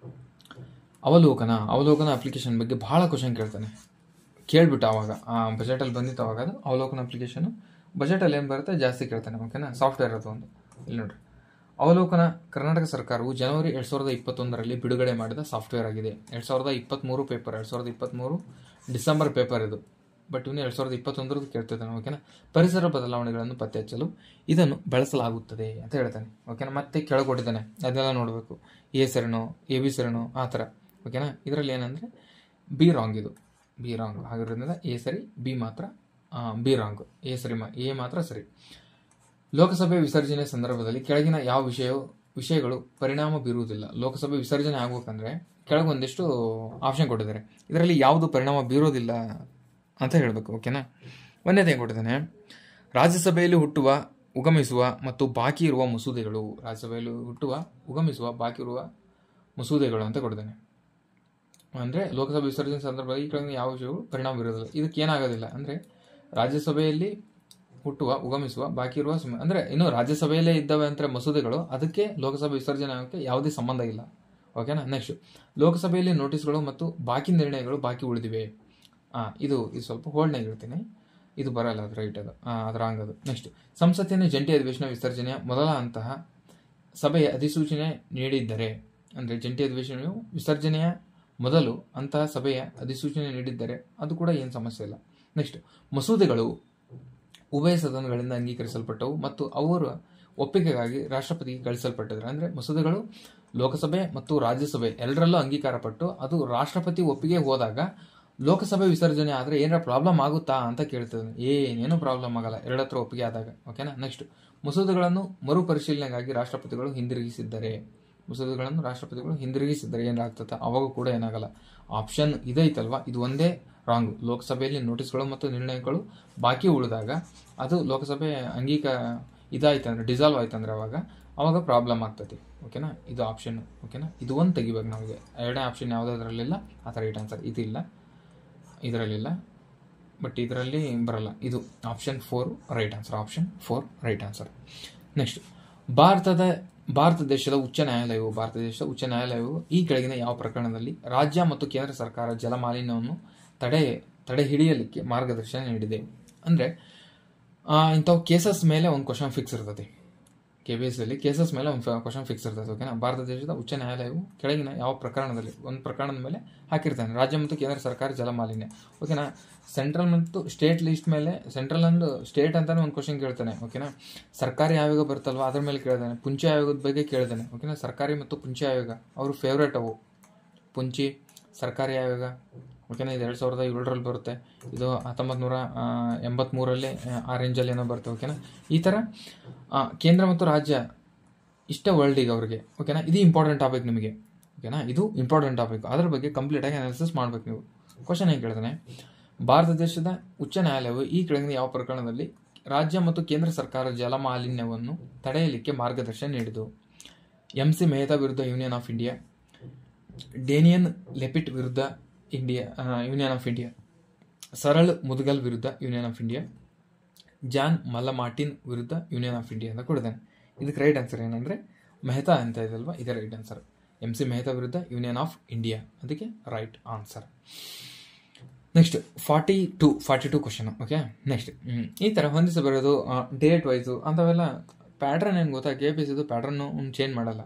A: ಅವಲೋಕನ ಅಪ್ಲಿಕೇಶನ್ ಬಗ್ಗೆ ಬಹಳ ಕ್ವಶನ್ ಕೇಳ್ತಾನೆ. ಕೇಳ್ಬಿಟ್ಟು ಅವಾಗ ಬಜೆಟಲ್ಲಿ ಬಂದಿತ್ತು, ಅವಾಗ ಅದು ಅವಲೋಕನ ಅಪ್ಲಿಕೇಶನ್ ಬಜೆಟಲ್ಲಿ ಏನು ಬರುತ್ತೆ ಜಾಸ್ತಿ ಕೇಳ್ತಾನೆ. ಓಕೆನಾ. ಸಾಫ್ಟ್ವೇರ್ ಅದು ಒಂದು. ಇಲ್ಲಿ ನೋಡ್ರಿ, ಅವಲೋಕನ ಕರ್ನಾಟಕ ಸರ್ಕಾರವು ಜನವರಿ 2021ರಲ್ಲಿ ಬಿಡುಗಡೆ ಮಾಡಿದ ಸಾಫ್ಟ್ವೇರ್ ಆಗಿದೆ. 2023 ಪೇಪರ್, 2023 ಡಿಸೆಂಬರ್ ಪೇಪರ್ ಇದು. ಬಟ್ ಇವನು 2021 ಕೇಳ್ತಿದ್ದಾನೆ. ಓಕೆನಾ. ಪರಿಸರ ಬದಲಾವಣೆಗಳನ್ನು ಪತ್ತೆ ಹಚ್ಚಲು ಇದನ್ನು ಬಳಸಲಾಗುತ್ತದೆ ಅಂತ ಹೇಳ್ತಾನೆ. ಓಕೆನಾ. ಮತ್ತೆ ಕೆಳಗೊಟ್ಟಿದ್ದಾನೆ, ಅದೆಲ್ಲ ನೋಡಬೇಕು. ಎ ಸರಿನೋ ಎ ಬಿ ಸರಿನೋ ಆ ಥರ. ಓಕೆನಾ. ಇದರಲ್ಲಿ ಏನಂದರೆ ಬಿ ರಾಂಗ್, ಇದು ಬಿ ರಾಂಗ್. ಆಗಿರೋದ್ರಿಂದ ಎ ಸರಿ, ಬಿ ಮಾತ್ರ ಬಿ ರಾಂಗ್. ಎ ಮಾತ್ರ ಸರಿ. ಲೋಕಸಭೆ ವಿಸರ್ಜನೆ ಸಂದರ್ಭದಲ್ಲಿ ಕೆಳಗಿನ ಯಾವ ವಿಷಯಗಳು ಪರಿಣಾಮ ಬೀರುವುದಿಲ್ಲ? ಲೋಕಸಭೆ ವಿಸರ್ಜನೆ ಆಗ್ಬೇಕಂದ್ರೆ ಕೆಳಗೊಂದಿಷ್ಟು ಆಪ್ಷನ್ ಕೊಟ್ಟಿದ್ದಾರೆ. ಇದರಲ್ಲಿ ಯಾವುದು ಪರಿಣಾಮ ಬೀರೋದಿಲ್ಲ ಅಂತ ಹೇಳಬೇಕು. ಓಕೆನಾ. ಒಂದೇದೇನು ಕೊಟ್ಟಿದ್ದಾನೆ, ರಾಜ್ಯಸಭೆಯಲ್ಲಿ ಹುಟ್ಟುವ, ಉಗಮಿಸುವ ಮತ್ತು ಬಾಕಿ ಇರುವ ಮಸೂದೆಗಳು. ಮಸೂದೆಗಳು ಅಂತ ಕೊಟ್ಟಿದ್ದಾನೆ. ಅಂದರೆ ಲೋಕಸಭೆ ವಿಸರ್ಜನೆ ಸಂದರ್ಭದಲ್ಲಿ ಈ ಕೆಳಗಿನ ಯಾವ ವಿಷಯಗಳು ಪರಿಣಾಮ ಬೀರೋದಿಲ್ಲ. ಇದಕ್ಕೆ ಏನಾಗೋದಿಲ್ಲ ಅಂದರೆ, ರಾಜ್ಯಸಭೆಯಲ್ಲಿ ಹುಟ್ಟುವ, ಉಗಮಿಸುವ, ಬಾಕಿ ಇರುವ ಅಂದರೆ ಇನ್ನು ರಾಜ್ಯಸಭೆಯಲ್ಲೇ ಇದ್ದಾವೆ ಅಂತ ಮಸೂದೆಗಳು, ಅದಕ್ಕೆ ಲೋಕಸಭೆ ವಿಸರ್ಜನೆ ಆಗೋಕ್ಕೆ ಯಾವುದೇ ಸಂಬಂಧ ಇಲ್ಲ. ಓಕೆನಾ. ನೆಕ್ಸ್ಟ್, ಲೋಕಸಭೆಯಲ್ಲಿ ನೋಟಿಸ್ಗಳು ಮತ್ತು ಬಾಕಿ ನಿರ್ಣಯಗಳು ಬಾಕಿ ಉಳಿದಿವೆ. ಇದು ಸ್ವಲ್ಪ ಹೋಲ್ಡ್ನಾಗ ಇರ್ತೀನಿ, ಇದು ಬರಲ್ಲ, ಅದು ರೈಟ್, ಅದು ರಾಂಗ್ ಅದು. ನೆಕ್ಸ್ಟ್, ಸಂಸತ್ತಿನ ಜಂಟಿ ಅಧಿವೇಶನ ವಿಸರ್ಜನೆಯ ಮೊದಲ ಅಂತಹ ಸಭೆಯ ಅಧಿಸೂಚನೆ ನೀಡಿದ್ದರೆ, ಅಂದರೆ ಜಂಟಿ ಅಧಿವೇಶನವು ವಿಸರ್ಜನೆಯ ಮೊದಲು ಅಂತಹ ಸಭೆಯ ಅಧಿಸೂಚನೆ ನೀಡಿದ್ದರೆ ಅದು ಕೂಡ ಏನು ಸಮಸ್ಯೆ ಇಲ್ಲ. ನೆಕ್ಸ್ಟ್, ಮಸೂದೆಗಳು ಉಭಯ ಸದನಗಳಿಂದ ಅಂಗೀಕರಿಸಲ್ಪಟ್ಟವು ಮತ್ತು ಅವರ ಒಪ್ಪಿಗೆಗಾಗಿ ರಾಷ್ಟ್ರಪತಿಗೆ ಕಳಿಸಲ್ಪಟ್ಟಿದ್ದಾರೆ. ಅಂದರೆ ಮಸೂದೆಗಳು ಲೋಕಸಭೆ ಮತ್ತು ರಾಜ್ಯಸಭೆ ಎಲ್ಲರಲ್ಲೂ ಅಂಗೀಕಾರ ಪಟ್ಟು ಅದು ರಾಷ್ಟ್ರಪತಿ ಒಪ್ಪಿಗೆ ಹೋದಾಗ ಲೋಕಸಭೆ ವಿಸರ್ಜನೆ ಆದರೆ ಏನಾರ ಪ್ರಾಬ್ಲಮ್ ಆಗುತ್ತಾ ಅಂತ ಕೇಳ್ತಿದ್ದಾನೆ. ಏನೇನು ಪ್ರಾಬ್ಲಮ್ ಆಗಲ್ಲ, ಎರಡತ್ರ ಒಪ್ಪಿಗೆ ಆದಾಗ. ಓಕೆನಾ. ನೆಕ್ಸ್ಟ್, ಮಸೂದೆಗಳನ್ನು ಮರುಪರಿಶೀಲನೆಗಾಗಿ ರಾಷ್ಟ್ರಪತಿಗಳು ಹಿಂದಿರುಗಿಸಿದ್ದಾರೆ. ಏನಾಗ್ತದ ಅವಾಗ ಕೂಡ ಏನಾಗಲ್ಲ. ಆಪ್ಷನ್ ಇದೈತಲ್ವಾ, ಇದು ಒಂದೇ ರಾಂಗ್. ಲೋಕಸಭೆಯಲ್ಲಿ ನೋಟಿಸ್ಗಳು ಮತ್ತು ನಿರ್ಣಯಗಳು ಬಾಕಿ ಉಳಿದಾಗ ಅದು ಲೋಕಸಭೆ ಇದಾಯ್ತಂದ್ರೆ, ಡಿಸಾಲ್ವ್ ಆಯ್ತಂದ್ರೆ ಅವಾಗ ಪ್ರಾಬ್ಲಮ್ ಆಗ್ತದೆ. ಓಕೆನಾ. ಇದು ಆಪ್ಷನ್. ಓಕೆನಾ. ಇದು ಒಂದು ತೆಗಿಬೇಕು ನಮಗೆ. ಎರಡನೇ ಆಪ್ಷನ್ ಯಾವುದಾದ್ರಲ್ಲಿಲ್ಲ, ಆ ಥರ ರೈಟ್ ಆನ್ಸರ್. ಇದರಲ್ಲಿಲ್ಲ, ಬಟ್ ಇದರಲ್ಲಿ ಬರಲ್ಲ. ಇದು option 4 right answer. Option 4 right answer. Next, Bharat ದೇಶದ ಉಚ್ಚ ನ್ಯಾಯಾಲಯವು ಈ ಕೆಳಗಿನ ಯಾವ ಪ್ರಕರಣದಲ್ಲಿ ರಾಜ್ಯ ಮತ್ತು ಕೇಂದ್ರ ಸರ್ಕಾರ ಜಲಮಾಲಿನ್ಯವನ್ನು ತಡೆ ಹಿಡಿಯಲಿಕ್ಕೆ ಮಾರ್ಗದರ್ಶನ ನೀಡಿದೆ? ಅಂದರೆ ಇಂಥವು ಕೇಸಸ್ ಮೇಲೆ ಒಂದು ಕ್ವಶನ್ ಫಿಕ್ಸ್ ಇರ್ತದೆ. KPSC ಅಲ್ಲಿ ಕೇಸಸ್ ಮೇಲೆ ಒಂದು ಕ್ವಶನ್ ಫಿಕ್ಸ್ ಇರ್ತದೆ. ಓಕೆನಾ. ಭಾರತ ದೇಶದ ಉಚ್ಚ ನ್ಯಾಯಾಲಯವು ಕೆಳಗಿನ ಯಾವ ಪ್ರಕರಣದಲ್ಲಿ ಒಂದು ಪ್ರಕರಣದ ಮೇಲೆ ಹಾಕಿರ್ತಾನೆ, ರಾಜ್ಯ ಮತ್ತು ಕೇಂದ್ರ ಸರ್ಕಾರಿ ಜಲಮಾಲಿನ್ಯ. ಓಕೆನಾ. ಸೆಂಟ್ರಲ್ ಮತ್ತು ಸ್ಟೇಟ್ ಲಿಸ್ಟ್ ಮೇಲೆ ಸೆಂಟ್ರಲ್ ಅಂಡ್ ಸ್ಟೇಟ್ ಅಂತಾನೆ ಒಂದು ಕ್ವಶನ್ ಕೇಳ್ತಾನೆ. ಓಕೆನಾ. ಸರ್ಕಾರಿ ಆಯೋಗ ಬರ್ತಲ್ವ ಅದ್ರ ಮೇಲೆ ಕೇಳ್ತಾನೆ, ಪುಂಚಿ ಆಯೋಗದ ಬಗ್ಗೆ ಕೇಳ್ತಾನೆ. ಓಕೆನಾ. ಸರ್ಕಾರಿ ಮತ್ತು ಪುಂಚಿ ಆಯೋಗ ಅವರು ಫೇವ್ರೇಟ್ ಅವು, ಪುಂಚಿ ಸರ್ಕಾರಿ ಆಯೋಗ. ಓಕೆನಾ. ಇದು 2007ರಲ್ಲಿ ಬರುತ್ತೆ, ಇದು 1983ರಲ್ಲಿ ಆ ರೇಂಜಲ್ಲಿ ಏನೋ ಬರುತ್ತೆ. ಓಕೆನಾ. ಈ ಥರ ಕೇಂದ್ರ ಮತ್ತು ರಾಜ್ಯ ಇಷ್ಟೇ ವರ್ಲ್ಡಿಗೆ ಅವ್ರಿಗೆ. ಓಕೆನಾ. ಇದು ಇಂಪಾರ್ಟೆಂಟ್ ಟಾಪಿಕ್ ನಿಮಗೆ. ಓಕೆನಾ. ಇದು ಇಂಪಾರ್ಟೆಂಟ್ ಟಾಪಿಕ್, ಅದ್ರ ಬಗ್ಗೆ ಕಂಪ್ಲೀಟಾಗಿ ಅನಾಲಿಸಿಸ್ ಮಾಡ್ಬೇಕು ನೀವು. ಕ್ವಶನ್ ಏನು ಕೇಳ್ತಾನೆ, ಭಾರತ ದೇಶದ ಉಚ್ಚ ನ್ಯಾಯಾಲಯವು ಈ ಕೆಳಗಿನ ಯಾವ ಪ್ರಕರಣದಲ್ಲಿ ರಾಜ್ಯ ಮತ್ತು ಕೇಂದ್ರ ಸರ್ಕಾರ ಜಲಮಾಲಿನ್ಯವನ್ನು ತಡೆಯಲಿಕ್ಕೆ ಮಾರ್ಗದರ್ಶನ ನೀಡಿತು? MC ಮೆಹ್ತಾ ವಿರುದ್ಧ ಯೂನಿಯನ್ ಆಫ್ ಇಂಡಿಯಾ, ಡೇನಿಯನ್ ಲೆಪಿಟ್ ವಿರುದ್ಧ union of India, Saral Mudgal ವಿರುದ್ಧ ಯೂನಿಯನ್ ಆಫ್ ಇಂಡಿಯಾ, ಜಾನ್ ಮಲ್ಲಮಾರ್ಟಿನ್ ವಿರುದ್ಧ ಯೂನಿಯನ್ ಆಫ್ ಇಂಡಿಯಾ ಅಂತ ಕೊಡ್ತಾನೆ. ಇದಕ್ಕೆ ರೈಟ್ ಆನ್ಸರ್ ಏನಂದ್ರೆ ಮೆಹ್ತಾ ಅಂತ ಇದಲ್ವಾ, ಇದೇ ರೈಟ್ ಆನ್ಸರ್. MC ಮೆಹ್ತಾ ವಿರುದ್ಧ ಯೂನಿಯನ್ ಆಫ್ ಇಂಡಿಯಾ, ಅದಕ್ಕೆ right answer. Next 42 question. Okay. Next ಈ ಥರ ಹೊಂದಿಸಿ ಬರೋದು ಡೇಟ್ ವೈಸು ಅಂಥವೆಲ್ಲ ಪ್ಯಾಟ್ರನ್ ಏನು ಗೊತ್ತಾ, KPSC ಪ್ಯಾಟ್ರನ್ನು ಚೇಂಜ್ ಮಾಡಲ್ಲ,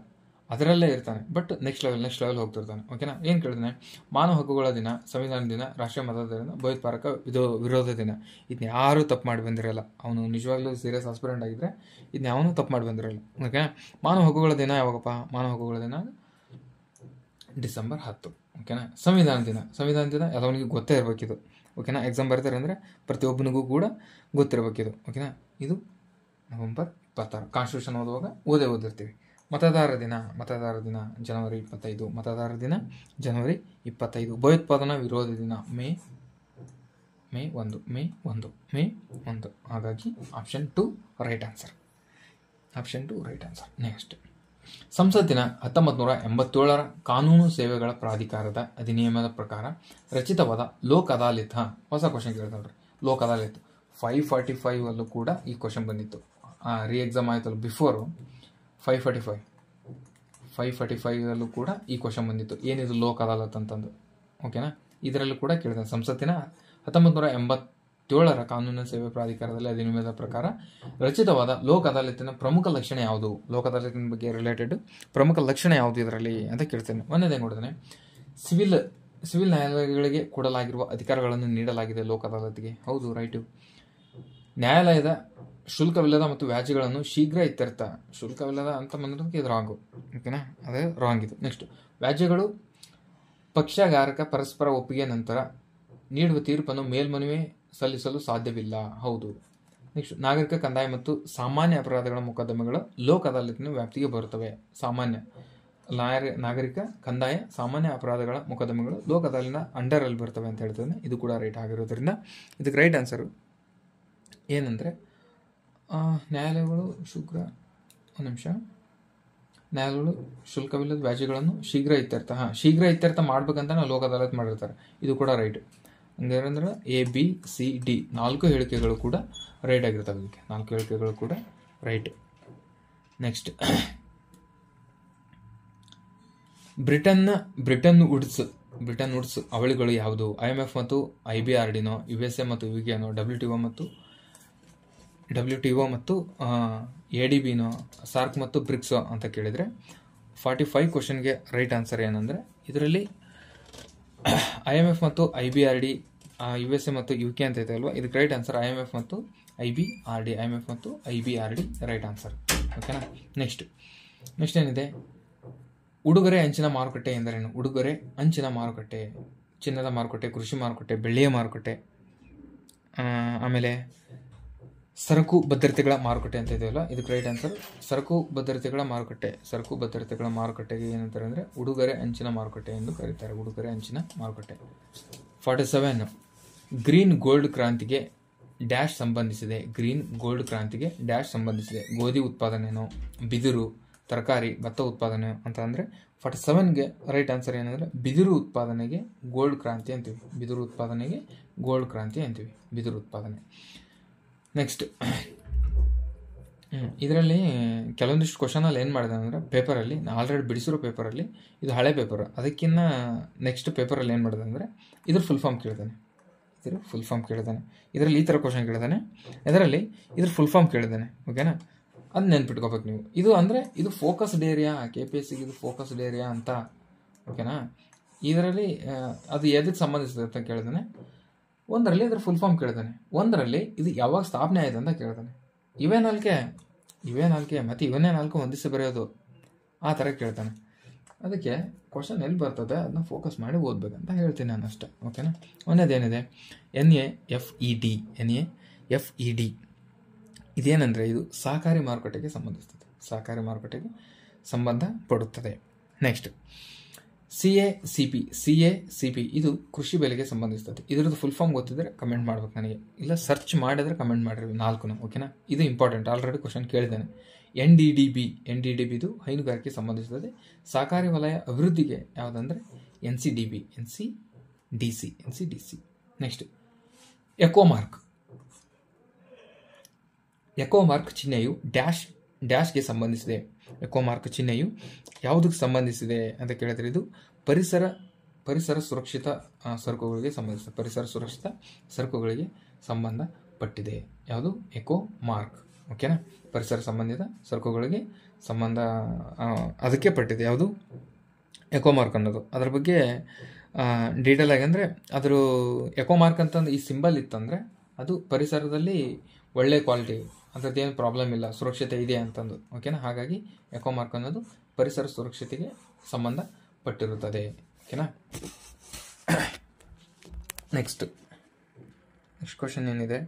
A: ಅದರಲ್ಲೇ ಇರ್ತಾನೆ. ಬಟ್ ನೆಕ್ಸ್ಟ್ ಲೆವೆಲ್ ಹೋಗ್ತಿರ್ತಾನೆ. ಓಕೆನಾ. ಏನು ಕೇಳ್ತಾನೆ, ಮಾನವ ಹಕ್ಕುಗಳ ದಿನ, ಸಂವಿಧಾನ ದಿನ, ರಾಷ್ಟ್ರೀಯ ಮತದಾರ ದಿನ, ಭಯೋತ್ಪಾದಕ ವಿರೋಧ ದಿನ. ಇದನ್ನ ಯಾರೂ ತಪ್ಪು ಮಾಡಿ ಬಂದಿರಲ್ಲ. ಅವನು ನಿಜವಾಗ್ಲೂ ಸೀರಿಯಸ್ ಆಸ್ಪಿರೆಂಟ್ ಆಗಿದ್ರೆ ಇದನ್ನ ಯಾವನು ತಪ್ಪು ಮಾಡಿ ಬಂದಿರಲ್ಲ. ಓಕೆ. ಮಾನವ ಹಕ್ಕುಗಳ ದಿನ ಯಾವಾಗಪ್ಪ? ಮಾನವ ಹಕ್ಕುಗಳ ದಿನ ಡಿಸೆಂಬರ್ 10. ಓಕೆನಾ. ಸಂವಿಧಾನ ದಿನ ಎಲ್ಲವನಿಗೂ ಗೊತ್ತೇ ಇರಬೇಕಿದು. ಓಕೆನಾ. ಎಕ್ಸಾಮ್ ಬರ್ತಾರೆ ಅಂದರೆ ಪ್ರತಿಯೊಬ್ಬನಿಗೂ ಕೂಡ ಗೊತ್ತಿರಬೇಕಿದು. ಓಕೆನಾ. ಇದು ನವೆಂಬರ್ 26. ಕಾನ್ಸ್ಟಿಟ್ಯೂಷನ್ ಓದುವಾಗ ಓದಿರ್ತೀವಿ. ಮತದಾರ ದಿನ ಜನವರಿ 25. ಮತದಾರ ದಿನ ಜನವರಿ 25. ಭಯೋತ್ಪಾದನಾ ವಿರೋಧ ದಿನ ಮೇ 1. ಹಾಗಾಗಿ ಆಪ್ಷನ್ 2 ರೈಟ್ ಆನ್ಸರ್. ನೆಕ್ಸ್ಟ್ ಸಂಸತ್ತಿನ 1987ರ ಕಾನೂನು ಸೇವೆಗಳ ಪ್ರಾಧಿಕಾರದ ಅಧಿನಿಯಮದ ಪ್ರಕಾರ ರಚಿತವಾದ ಲೋಕ್ ಅದಾಲತ್. ಹೊಸ ಕ್ವಶನ್ ಕೇಳ್ತಾರೆ. ಲೋಕ್ ಅದಾಲತ್ 545 ಅಲ್ಲೂ ಕೂಡ ಈ ಕ್ವಶನ್ ಬಂದಿತ್ತು. ರೀ ಎಕ್ಸಾಮ್ ಆಯ್ತಲ್ಲ ಬಿಫೋರು 545 ಅಲ್ಲೂ ಕೂಡ ಈ ಕ್ವಶನ್ ಬಂದಿತ್ತು, ಏನಿದು ಲೋಕ್ ಅದಾಲತ್ ಅಂತಂದು. ಓಕೆನಾ. ಇದರಲ್ಲೂ ಕೂಡ ಕೇಳಿದೆ. ಸಂಸತ್ತಿನ 1987ರ ಕಾನೂನು ಸೇವೆ ಪ್ರಾಧಿಕಾರದಲ್ಲಿ ಅಧಿನಿಯಮದ ಪ್ರಕಾರ ರಚಿತವಾದ ಲೋಕ್ ಅದಾಲತಿನ ಪ್ರಮುಖ ಲಕ್ಷಣ ಯಾವುದು? ಲೋಕ್ ಅದಾಲತಿನ ಬಗ್ಗೆ ರಿಲೇಟೆಡ್ ಪ್ರಮುಖ ಲಕ್ಷಣ ಯಾವುದು ಇದರಲ್ಲಿ ಅಂತ ಕೇಳ್ತೇನೆ. ಒಂದೇದೇ ನೋಡಿದ್ರೆ, ಸಿವಿಲ್ ನ್ಯಾಯಾಲಯಗಳಿಗೆ ಕೊಡಲಾಗಿರುವ ಅಧಿಕಾರಗಳನ್ನು ನೀಡಲಾಗಿದೆ ಲೋಕ್ ಅದಾಲತ್ಗೆ. ಹೌದು, ರೈಟು. ನ್ಯಾಯಾಲಯದ ಶುಲ್ಕವಿಲ್ಲದ ಮತ್ತು ವ್ಯಾಜ್ಯಗಳನ್ನು ಶೀಘ್ರ ಇತ್ಯರ್ಥ. ಶುಲ್ಕವಿಲ್ಲದ ಅಂತ ಬಂದಿರೋದಕ್ಕೆ ಇದು ರಾಂಗು. ಓಕೆನಾ. ಅದೇ ರಾಂಗ್ ಇದು. ನೆಕ್ಸ್ಟ್, ವ್ಯಾಜ್ಯಗಳು ಪಕ್ಷಗಾರಕ ಪರಸ್ಪರ ಒಪ್ಪಿಗೆ ನಂತರ ನೀಡುವ ತೀರ್ಪನ್ನು ಮೇಲ್ಮನವಿ ಸಲ್ಲಿಸಲು ಸಾಧ್ಯವಿಲ್ಲ. ಹೌದು. ನೆಕ್ಸ್ಟ್, ನಾಗರಿಕ ಕಂದಾಯ ಮತ್ತು ಸಾಮಾನ್ಯ ಅಪರಾಧಗಳ ಮೊಕದ್ದಮೆಗಳು ಲೋಕ್ ಅದಾಲತಿನ ವ್ಯಾಪ್ತಿಗೆ ಬರುತ್ತವೆ. ನಾಗರಿಕ ಕಂದಾಯ ಸಾಮಾನ್ಯ ಅಪರಾಧಗಳ ಮೊಕದ್ದಮೆಗಳು ಲೋಕ್ ಅದಾಲತಿನ ಅಂಡರ್ ಅಲ್ಲಿ ಬರ್ತವೆ ಅಂತ ಹೇಳ್ತೇನೆ. ಇದು ಕೂಡ ರೈಟ್ ಆಗಿರೋದ್ರಿಂದ ಇದಕ್ಕೆ ರೈಟ್ ಆನ್ಸರು ಏನಂದರೆ ನ್ಯಾಯಾಲಯಗಳು ನ್ಯಾಯಾಲಯಗಳು ಶುಲ್ಕವಿಲ್ಲದ ವ್ಯಾಜ್ಯಗಳನ್ನು ಶೀಘ್ರ ಇತ್ಯರ್ಥ ಮಾಡ್ಬೇಕಂತ ನಾವು ಲೋಕ್ ಅದಾಲತ್ ಮಾಡಿರ್ತಾರೆ. ಇದು ಕೂಡ ರೈಟ್. ಹಂಗಂದ್ರೆ ABCD 4 ಹೇಳಿಕೆಗಳು ಕೂಡ ರೈಟ್ ಆಗಿರ್ತವೆ. ಇದಕ್ಕೆ 4 ಹೇಳಿಕೆಗಳು ಕೂಡ ರೈಟ್. ನೆಕ್ಸ್ಟ್, ಬ್ರಿಟನ್ ವುಡ್ಸ್ ಅವಳಿಗಳು ಯಾವುದು? IMF ಮತ್ತು IBRDನೋ, USA ಮತ್ತು UKನೋ, WTO ಮತ್ತು ADBನೋ, ಸಾರ್ಕ್ ಮತ್ತು ಬ್ರಿಕ್ಸೋ ಅಂತ ಕೇಳಿದರೆ 45 ಕ್ವಶನ್ಗೆ ರೈಟ್ ಆನ್ಸರ್ ಏನಂದರೆ ಇದರಲ್ಲಿ IMF ಮತ್ತು IBRD, USA ಮತ್ತು UK ಅಂತ ಇದೆ ಅಲ್ವಾ, ಇದಕ್ಕೆ ರೈಟ್ ಆನ್ಸರ್ IMF ಮತ್ತು IBRD ರೈಟ್ ಆನ್ಸರ್. ಓಕೆನಾ. ನೆಕ್ಸ್ಟ್ ಏನಿದೆ, ಉಡುಗೊರೆ ಅಂಚಿನ ಮಾರುಕಟ್ಟೆ ಎಂದರೇನು? ಉಡುಗೊರೆ ಅಂಚಿನ ಮಾರುಕಟ್ಟೆ ಚಿನ್ನದ ಮಾರುಕಟ್ಟೆ, ಕೃಷಿ ಮಾರುಕಟ್ಟೆ, ಬೆಳ್ಳಿಯ ಮಾರುಕಟ್ಟೆ, ಆಮೇಲೆ ಸರಕು ಭದ್ರತೆಗಳ ಮಾರುಕಟ್ಟೆ ಅಂತ ಇದೆಯಲ್ಲ, ಇದಕ್ಕೆ ರೈಟ್ ಆನ್ಸರ್ ಸರಕು ಭದ್ರತೆಗಳ ಮಾರುಕಟ್ಟೆಗೆ ಏನಂತಾರೆ ಅಂದರೆ ಉಡುಗೊರೆ ಅಂಚಿನ ಮಾರುಕಟ್ಟೆ ಎಂದು ಕರೀತಾರೆ. ಉಡುಗೊರೆ ಅಂಚಿನ ಮಾರುಕಟ್ಟೆ. 47 ಗ್ರೀನ್ ಗೋಲ್ಡ್ ಕ್ರಾಂತಿಗೆ ಡ್ಯಾಶ್ ಸಂಬಂಧಿಸಿದೆ. ಗೋಧಿ ಉತ್ಪಾದನೆನೋ, ಬಿದಿರು, ತರಕಾರಿ, ಭತ್ತ ಉತ್ಪಾದನೆ ಅಂತ ಅಂದರೆ 47ಗೆ ರೈಟ್ ಆನ್ಸರ್ ಏನಂದರೆ ಬಿದಿರು ಉತ್ಪಾದನೆಗೆ ಗೋಲ್ಡ್ ಕ್ರಾಂತಿ ಅಂತೀವಿ. ಬಿದಿರು ಉತ್ಪಾದನೆ. ನೆಕ್ಸ್ಟ್, ಇದರಲ್ಲಿ ಕೆಲವೊಂದಿಷ್ಟು ಕ್ವಶನಲ್ಲಿ ಏನು ಮಾಡಿದೆ ಅಂದರೆ ಪೇಪರಲ್ಲಿ ಆಲ್ರೆಡಿ ಬಿಡಿಸಿರೋ ಪೇಪರಲ್ಲಿ, ಇದು ಹಳೆ ಪೇಪರ್, ಅದಕ್ಕಿಂತ ನೆಕ್ಸ್ಟ್ ಪೇಪರಲ್ಲಿ ಏನು ಮಾಡಿದೆ ಅಂದರೆ ಇದ್ರ ಫುಲ್ ಫಾರ್ಮ್ ಕೇಳಿದ್ದಾನೆ. ಇದರಲ್ಲಿ ಈ ಥರ ಕ್ವಶನ್ ಕೇಳಿದ್ದಾನೆ, ಇದರಲ್ಲಿ ಇದ್ರ ಫುಲ್ ಫಾರ್ಮ್ ಕೇಳಿದ್ದಾನೆ. ಓಕೆನಾ. ಅದು ನೆನ್ಪಿಟ್ಕೋಬೇಕು ನೀವು. ಇದು ಅಂದರೆ ಇದು ಫೋಕಸ್ಡ್ ಏರಿಯಾ, KPSCಗೆ ಇದು ಫೋಕಸ್ಡ್ ಏರಿಯಾ ಅಂತ. ಓಕೆನಾ? ಇದರಲ್ಲಿ ಅದು ಎದಕ್ಕೆ ಸಂಬಂಧಿಸಿದೆ ಅಂತ ಕೇಳಿದಾನೆ. ಒಂದರಲ್ಲಿ ಅದರ ಫುಲ್ ಫಾರ್ಮ್ ಕೇಳಿದಾನೆ. ಒಂದರಲ್ಲಿ ಇದು ಯಾವಾಗ ಸ್ಥಾಪನೆ ಆಯಿತು ಅಂತ ಕೇಳಿದಾನೆ. ಇವೇ ನಾಲ್ಕೆ ಮತ್ತು ಇವನ್ನೇ 4 ಹೊಂದಿಸಿ ಬರೆಯೋದು ಆ ಥರ ಕೇಳ್ತಾನೆ. ಅದಕ್ಕೆ ಕ್ವಶನ್ ಎಲ್ಲಿ ಬರ್ತದೆ ಅದನ್ನ ಫೋಕಸ್ ಮಾಡಿ ಓದಬೇಕಂತ ಹೇಳ್ತೀನಿ ನಾನು ಅಷ್ಟೇ. ಓಕೆನಾ? ಒಂದೇದೇನಿದೆ, NAFED ಇದೇನೆಂದರೆ ಇದು ಸಹಕಾರಿ ಮಾರುಕಟ್ಟೆಗೆ ಸಂಬಂಧಿಸ್ತದೆ, ಸಹಕಾರಿ ಮಾರುಕಟ್ಟೆಗೆ ಸಂಬಂಧ ಪಡುತ್ತದೆ. ನೆಕ್ಸ್ಟ್ CACP ಇದು ಕೃಷಿ ಬೆಲೆಗೆ ಸಂಬಂಧಿಸ್ತದೆ. ಇದರದ್ದು ಫುಲ್ ಫಾರ್ಮ್ ಗೊತ್ತಿದ್ರೆ ಕಮೆಂಟ್ ಮಾಡ್ಬೇಕು ನನಗೆ, ಇಲ್ಲ ಸರ್ಚ್ ಮಾಡಿದ್ರೆ ಕಮೆಂಟ್ ಮಾಡಿರಿ 4. ಓಕೆನಾ? ಇದು ಇಂಪಾರ್ಟೆಂಟ್, ಆಲ್ರೆಡಿ ಕ್ವಶನ್ ಕೇಳಿದ್ದೇನೆ. NDDB ಇದು ಹೈನುಗಾರಿಕೆ ಸಂಬಂಧಿಸುತ್ತದೆ. ಸಹಕಾರಿ ವಲಯ ಅಭಿವೃದ್ಧಿಗೆ ಯಾವುದಂದ್ರೆ NCDC. ನೆಕ್ಸ್ಟ್ ಎಕೋಮಾರ್ಕ್ ಚಿಹ್ನೆಯು ಡ್ಯಾಶ್ಗೆ ಸಂಬಂಧಿಸಿದೆ. ಎಕೋಮಾರ್ಕ್ ಚಿಹ್ನೆಯು ಯಾವುದಕ್ಕೆ ಸಂಬಂಧಿಸಿದೆ ಅಂತ ಕೇಳಿದ್ರೆ ಇದು ಪರಿಸರ ಸುರಕ್ಷಿತ ಸರಕುಗಳಿಗೆ ಸಂಬಂಧಿಸಿದೆ. ಪರಿಸರ ಸುರಕ್ಷಿತ ಸರಕುಗಳಿಗೆ ಸಂಬಂಧಪಟ್ಟಿದೆ. ಯಾವುದು? ಎಕೋಮಾರ್ಕ್. ಓಕೆನಾ? ಪರಿಸರ ಸಂಬಂಧಿತ ಸರಕುಗಳಿಗೆ ಸಂಬಂಧ ಅದಕ್ಕೆ ಪಟ್ಟಿದೆ. ಯಾವುದು? ಎಕೋಮಾರ್ಕ್ ಅನ್ನೋದು. ಅದ್ರ ಬಗ್ಗೆ ಡೀಟೇಲ್ ಆಗಿ ಅಂದರೆ ಅದ್ರ ಎಕೋಮಾರ್ಕ್ ಅಂತಂದು ಈ ಸಿಂಬಲ್ ಇತ್ತಂದರೆ ಅದು ಪರಿಸರದಲ್ಲಿ ಒಳ್ಳೆ ಕ್ವಾಲಿಟಿ, ಅಂಥದ್ದೇನು ಪ್ರಾಬ್ಲಮ್ ಇಲ್ಲ, ಸುರಕ್ಷತೆ ಇದೆ ಅಂತಂದು. ಓಕೆನಾ? ಹಾಗಾಗಿ ಎಕೋಮಾರ್ಕ್ ಅನ್ನೋದು ಪರಿಸರ ಸುರಕ್ಷತೆಗೆ ಸಂಬಂಧಪಟ್ಟಿರುತ್ತದೆ. ಓಕೆನಾ? ನೆಕ್ಸ್ಟ್ ಕ್ವಶನ್ ಏನಿದೆ,